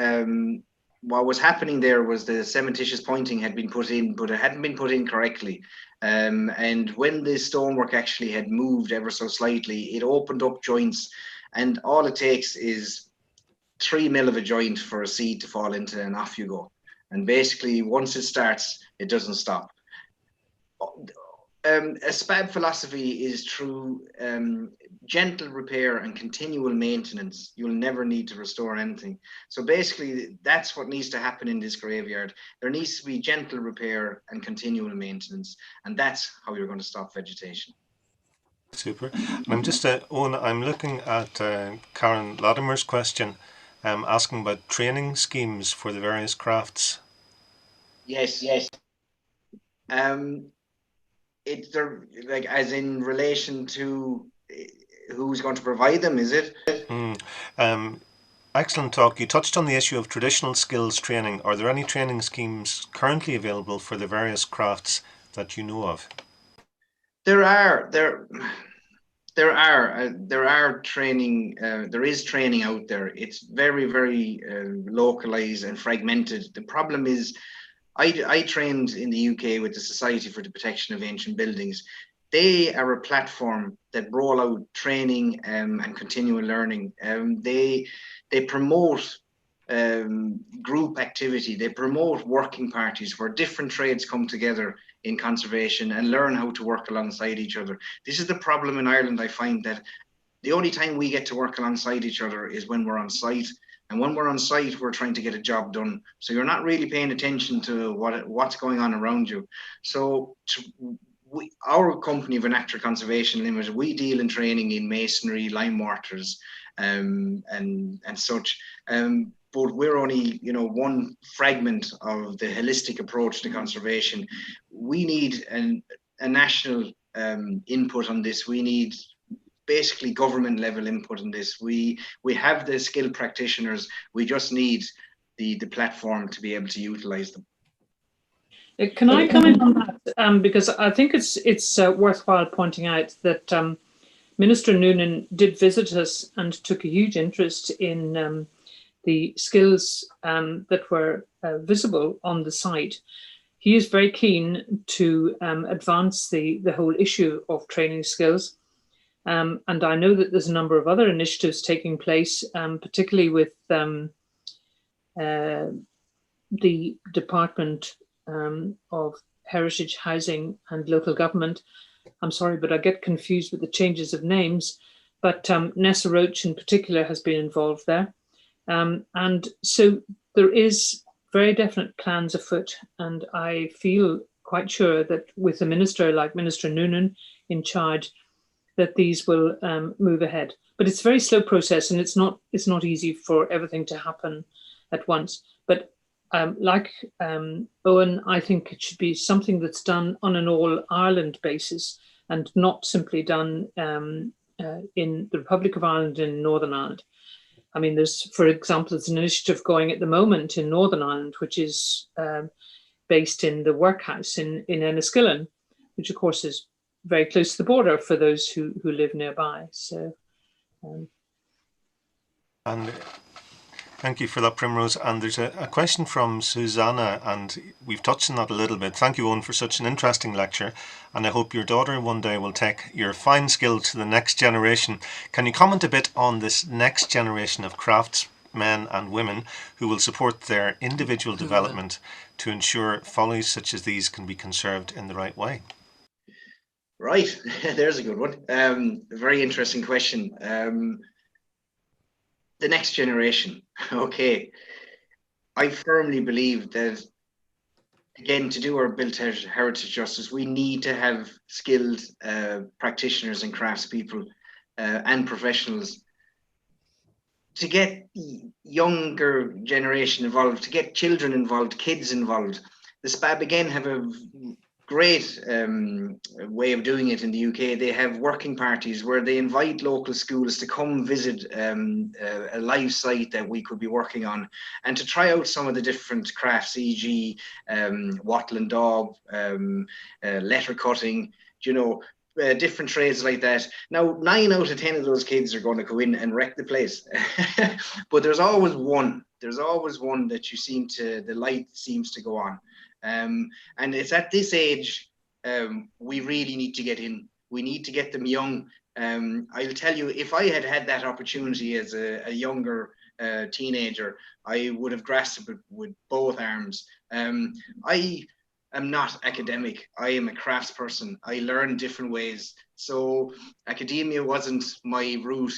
what was happening there was the cementitious pointing had been put in, but it hadn't been put in correctly. And when the stonework actually had moved ever so slightly, it opened up joints, and all it takes is 3 mil of a joint for a seed to fall into, and off you go. And basically, once it starts, it doesn't stop. A SPAB philosophy is through gentle repair and continual maintenance. You'll never need to restore anything. So basically, that's what needs to happen in this graveyard. There needs to be gentle repair and continual maintenance, and that's how you're going to stop vegetation. Super. And I'm just, Owen, I'm looking at Karen Latimer's question, asking about training schemes for the various crafts. Yes. It's like, as in relation to who's going to provide them, is it? Excellent talk. You touched on the issue of traditional skills training. Are there any training schemes currently available for the various crafts that you know of? There are. There are training. There is training out there. It's very, very localized and fragmented. The problem is, I trained in the UK with the Society for the Protection of Ancient Buildings. They are a platform that roll out training and continual learning. They promote group activity. They promote working parties where different trades come together in conservation and learn how to work alongside each other. This is the problem in Ireland. I find that the only time we get to work alongside each other is when we're on site. And when we're on site, we're trying to get a job done. So you're not really paying attention to what's going on around you. So our company, Vernacular Conservation Limited, we deal in training in masonry, lime mortars, and such. But we're only, one fragment of the holistic approach to conservation. We need a national input on this. We need basically government level input on this. We have the skilled practitioners. We just need the platform to be able to utilize them. Can I comment on that? Because I think it's worthwhile pointing out that Minister Noonan did visit us and took a huge interest in the skills that were visible on the site. He is very keen to advance the whole issue of training skills. And I know that there's a number of other initiatives taking place, particularly with the Department of Heritage, Housing and Local Government. I'm sorry, but I get confused with the changes of names. But Nessa Roach in particular has been involved there. And so there is very definite plans afoot. And I feel quite sure that with a minister like Minister Noonan in charge, that these will move ahead. But it's a very slow process, and it's not easy for everything to happen at once. But like Owen, I think it should be something that's done on an all-Ireland basis and not simply done in the Republic of Ireland and Northern Ireland. I mean, there's, for example, there's an initiative going at the moment in Northern Ireland, which is based in the workhouse in Enniskillen, which of course is very close to the border for those who live nearby. So, and thank you for that, Primrose. And there's a question from Susanna, and we've touched on that a little bit. Thank you, Owen, for such an interesting lecture, and I hope your daughter one day will take your fine skill to the next generation. Can you comment a bit on this next generation of craftsmen and women who will support their individual development to ensure follies such as these can be conserved in the right way? Right, there's a good one. A very interesting question. The next generation. Okay. I firmly believe that, again, to do our built heritage justice, we need to have skilled practitioners and craftspeople and professionals to get younger generation involved, to get children involved, kids involved. The SPAB, again, have a great way of doing it in the UK. They have working parties where they invite local schools to come visit a live site that we could be working on and to try out some of the different crafts, e.g. wattle and daub, letter cutting, different trades like that. Now, 9 out of 10 of those kids are going to go in and wreck the place. But there's always one that the light seems to go on. And it's at this age we really need to get in. We need to get them young. I'll tell you, if I had that opportunity as a younger teenager, I would have grasped it with both arms. I am not academic. I am a craftsperson. I learn different ways. So academia wasn't my route.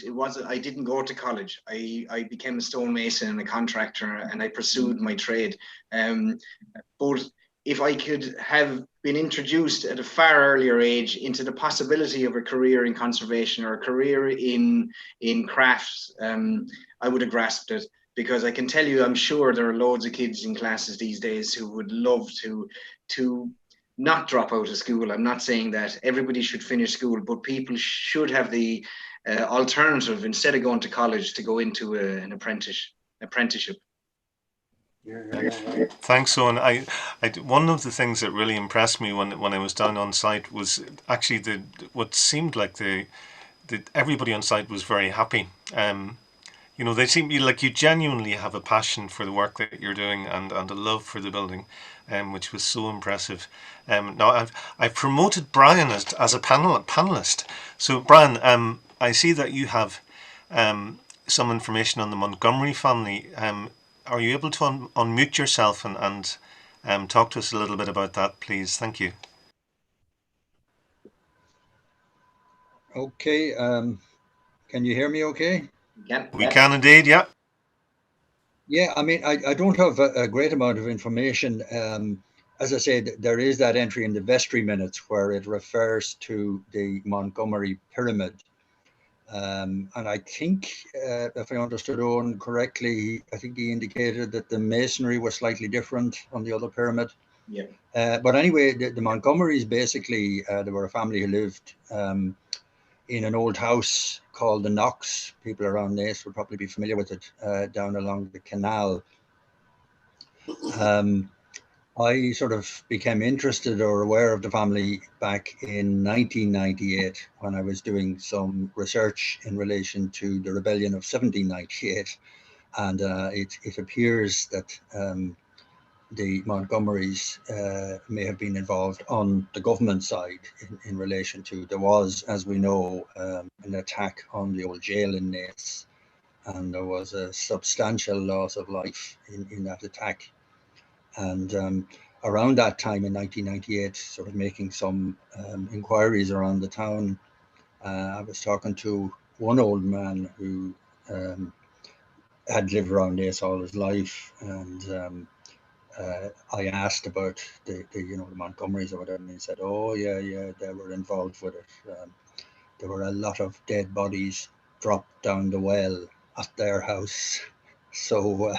I didn't go to college. I became a stonemason and a contractor, and I pursued my trade. But if I could have been introduced at a far earlier age into the possibility of a career in conservation or a career in crafts, I would have grasped it. Because I can tell you, I'm sure there are loads of kids in classes these days who would love to not drop out of school. I'm not saying that everybody should finish school, but people should have the alternative, instead of going to college, to go into an apprenticeship. Thanks, Owen. One of the things that really impressed me when I was down on site was actually what seemed like the everybody on site was very happy. You know, they seem like you genuinely have a passion for the work that you're doing and a love for the building, which was so impressive. Now I've promoted Brian as a panelist. So Brian, I see that you have some information on the Montgomery family. Are you able to unmute yourself and talk to us a little bit about that, please? Thank you. Okay. Can you hear me okay? We can indeed, yeah. Yeah, I mean, I don't have a great amount of information. As I said, there is that entry in the vestry minutes where it refers to the Montgomery pyramid. And I think, if I understood Owen correctly, I think he indicated that the masonry was slightly different on the other pyramid. Yeah. But anyway, the Montgomerys basically, they were a family who lived in an old house called the Naas. People around Naas would probably be familiar with it, down along the canal. I sort of became interested or aware of the family back in 1998 when I was doing some research in relation to the rebellion of 1798. And it appears that the Montgomerys may have been involved on the government side in relation to, there was, as we know, an attack on the old jail in Naas, and there was a substantial loss of life in that attack. And around that time in 1998, sort of making some inquiries around the town, I was talking to one old man who had lived around Naas all his life, and I asked about the Montgomerys or whatever, and he said, "Oh yeah, they were involved with it. There were a lot of dead bodies dropped down the well at their house." So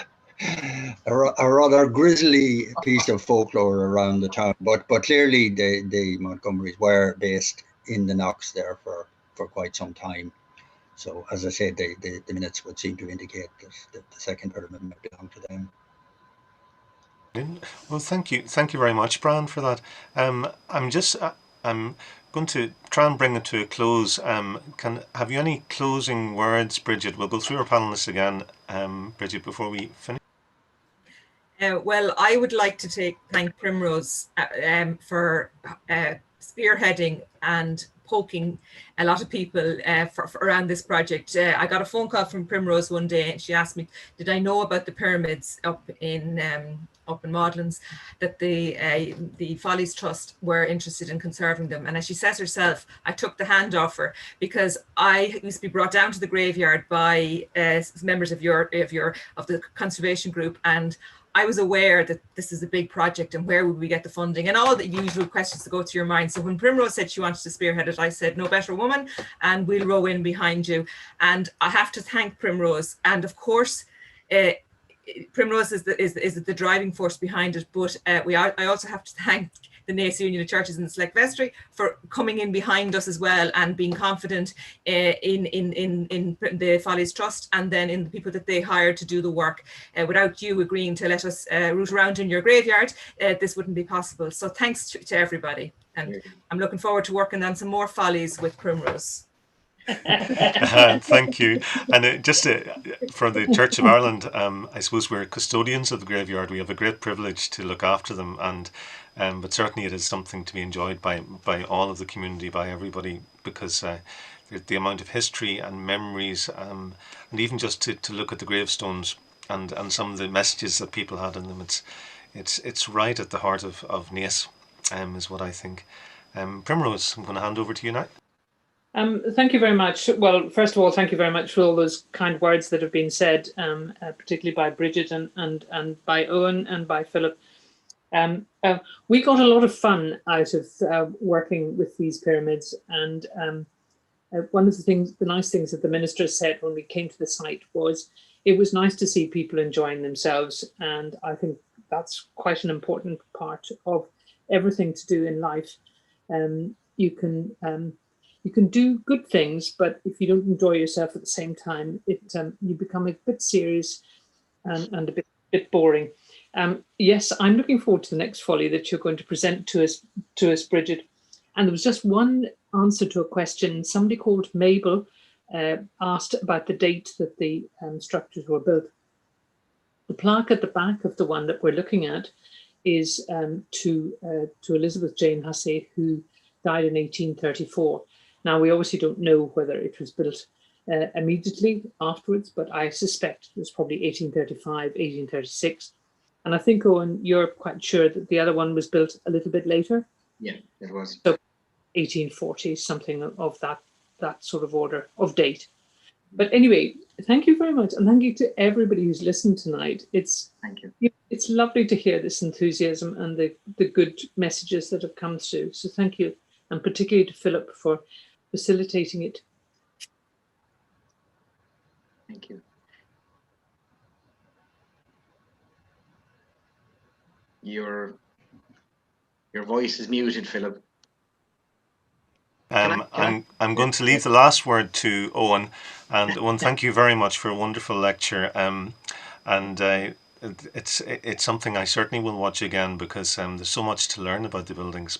a rather grisly piece of folklore around the town. But clearly the Montgomerys were based in the Naas there for quite some time. So as I said, the minutes would seem to indicate that the second pyramid might belong to them. Well, thank you very much, Brian, for that. I'm going to try and bring it to a close. Have you any closing words, Bridget? We'll go through our panelists again, Bridget, before we finish. Well, I would like to thank Primrose for spearheading and poking a lot of people for around this project. I got a phone call from Primrose one day, and she asked me, did I know about the pyramids up in Maudlin's, that the Follies Trust were interested in conserving them. And as she says herself, I took the hand off her, because I used to be brought down to the graveyard by members of the conservation group, and I was aware that this is a big project and where would we get the funding and all the usual questions that go to your mind. So when Primrose said she wanted to spearhead it, I said, no better woman, and we'll row in behind you. And I have to thank Primrose. And of course, Primrose is the driving force behind it. But I also have to thank the Naas Union of Churches in the Select Vestry for coming in behind us as well and being confident in the Follies Trust, and then in the people that they hired to do the work. Without you agreeing to let us root around in your graveyard, this wouldn't be possible. So thanks to everybody. And I'm looking forward to working on some more Follies with Primrose. Thank you. And for the Church of Ireland, I suppose we're custodians of the graveyard. We have a great privilege to look after them, but certainly it is something to be enjoyed by all of the community, by everybody, because the amount of history and memories, and even just to look at the gravestones and some of the messages that people had in them, it's right at the heart of Naas, is what I think. Primrose, I'm going to hand over to you now. Thank you very much. Well, first of all, thank you very much for all those kind words that have been said, particularly by Bridget and by Owen and by Philip. We got a lot of fun out of working with these pyramids, and one of the nice things that the minister said when we came to the site was it was nice to see people enjoying themselves, and I think that's quite an important part of everything to do in life. You can do good things, but if you don't enjoy yourself at the same time, you become a bit serious and a bit boring. Yes, I'm looking forward to the next folly that you're going to present to us, Bridget. And there was just one answer to a question. Somebody called Mabel asked about the date that the structures were built. The plaque at the back of the one that we're looking at is to Elizabeth Jane Hussey, who died in 1834. Now, we obviously don't know whether it was built immediately afterwards, but I suspect it was probably 1835, 1836. And I think, Owen, you're quite sure that the other one was built a little bit later? Yeah, it was. So 1840, something of that sort of order of date. But anyway, thank you very much. And thank you to everybody who's listened tonight. Thank you. It's lovely to hear this enthusiasm and the good messages that have come through. So thank you. And particularly to Philip for facilitating it. Thank you. Your voice is muted, Philip. I'm going to leave the last word to Owen. And Owen, thank you very much for a wonderful lecture. It's something I certainly will watch again, because there's so much to learn about the buildings.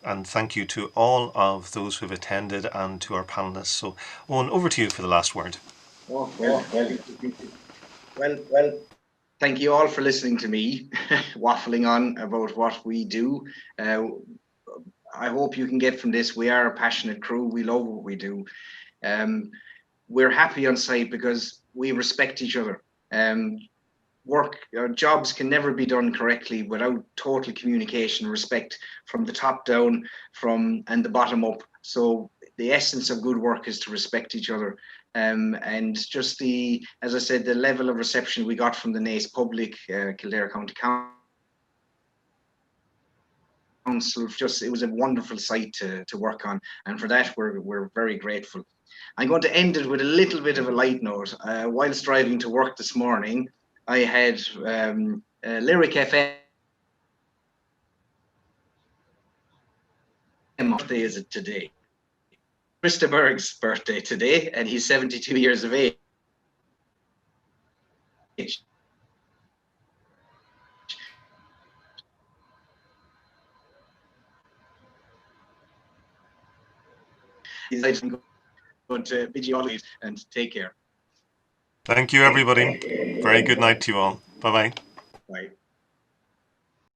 And thank you to all of those who've attended and to our panelists. So, Owen, over to you for the last word. Well, thank you all for listening to me waffling on about what we do. I hope you can get from this, we are a passionate crew. We love what we do. We're happy on site because we respect each other. Jobs can never be done correctly without total communication, respect from the top down, and the bottom up. So the essence of good work is to respect each other. And just as I said, the level of reception we got from the Naas public, Kildare County Council, it was a wonderful site to work on, and for that we're very grateful. I'm going to end it with a little bit of a light note. Whilst driving to work this morning, I had Lyric FM. Birthday is it today? Krista Berg's birthday today, and he's 72 years of age. I'm going to bid you all and take care. Thank you, everybody. Very good night to you all. Bye-bye. Bye.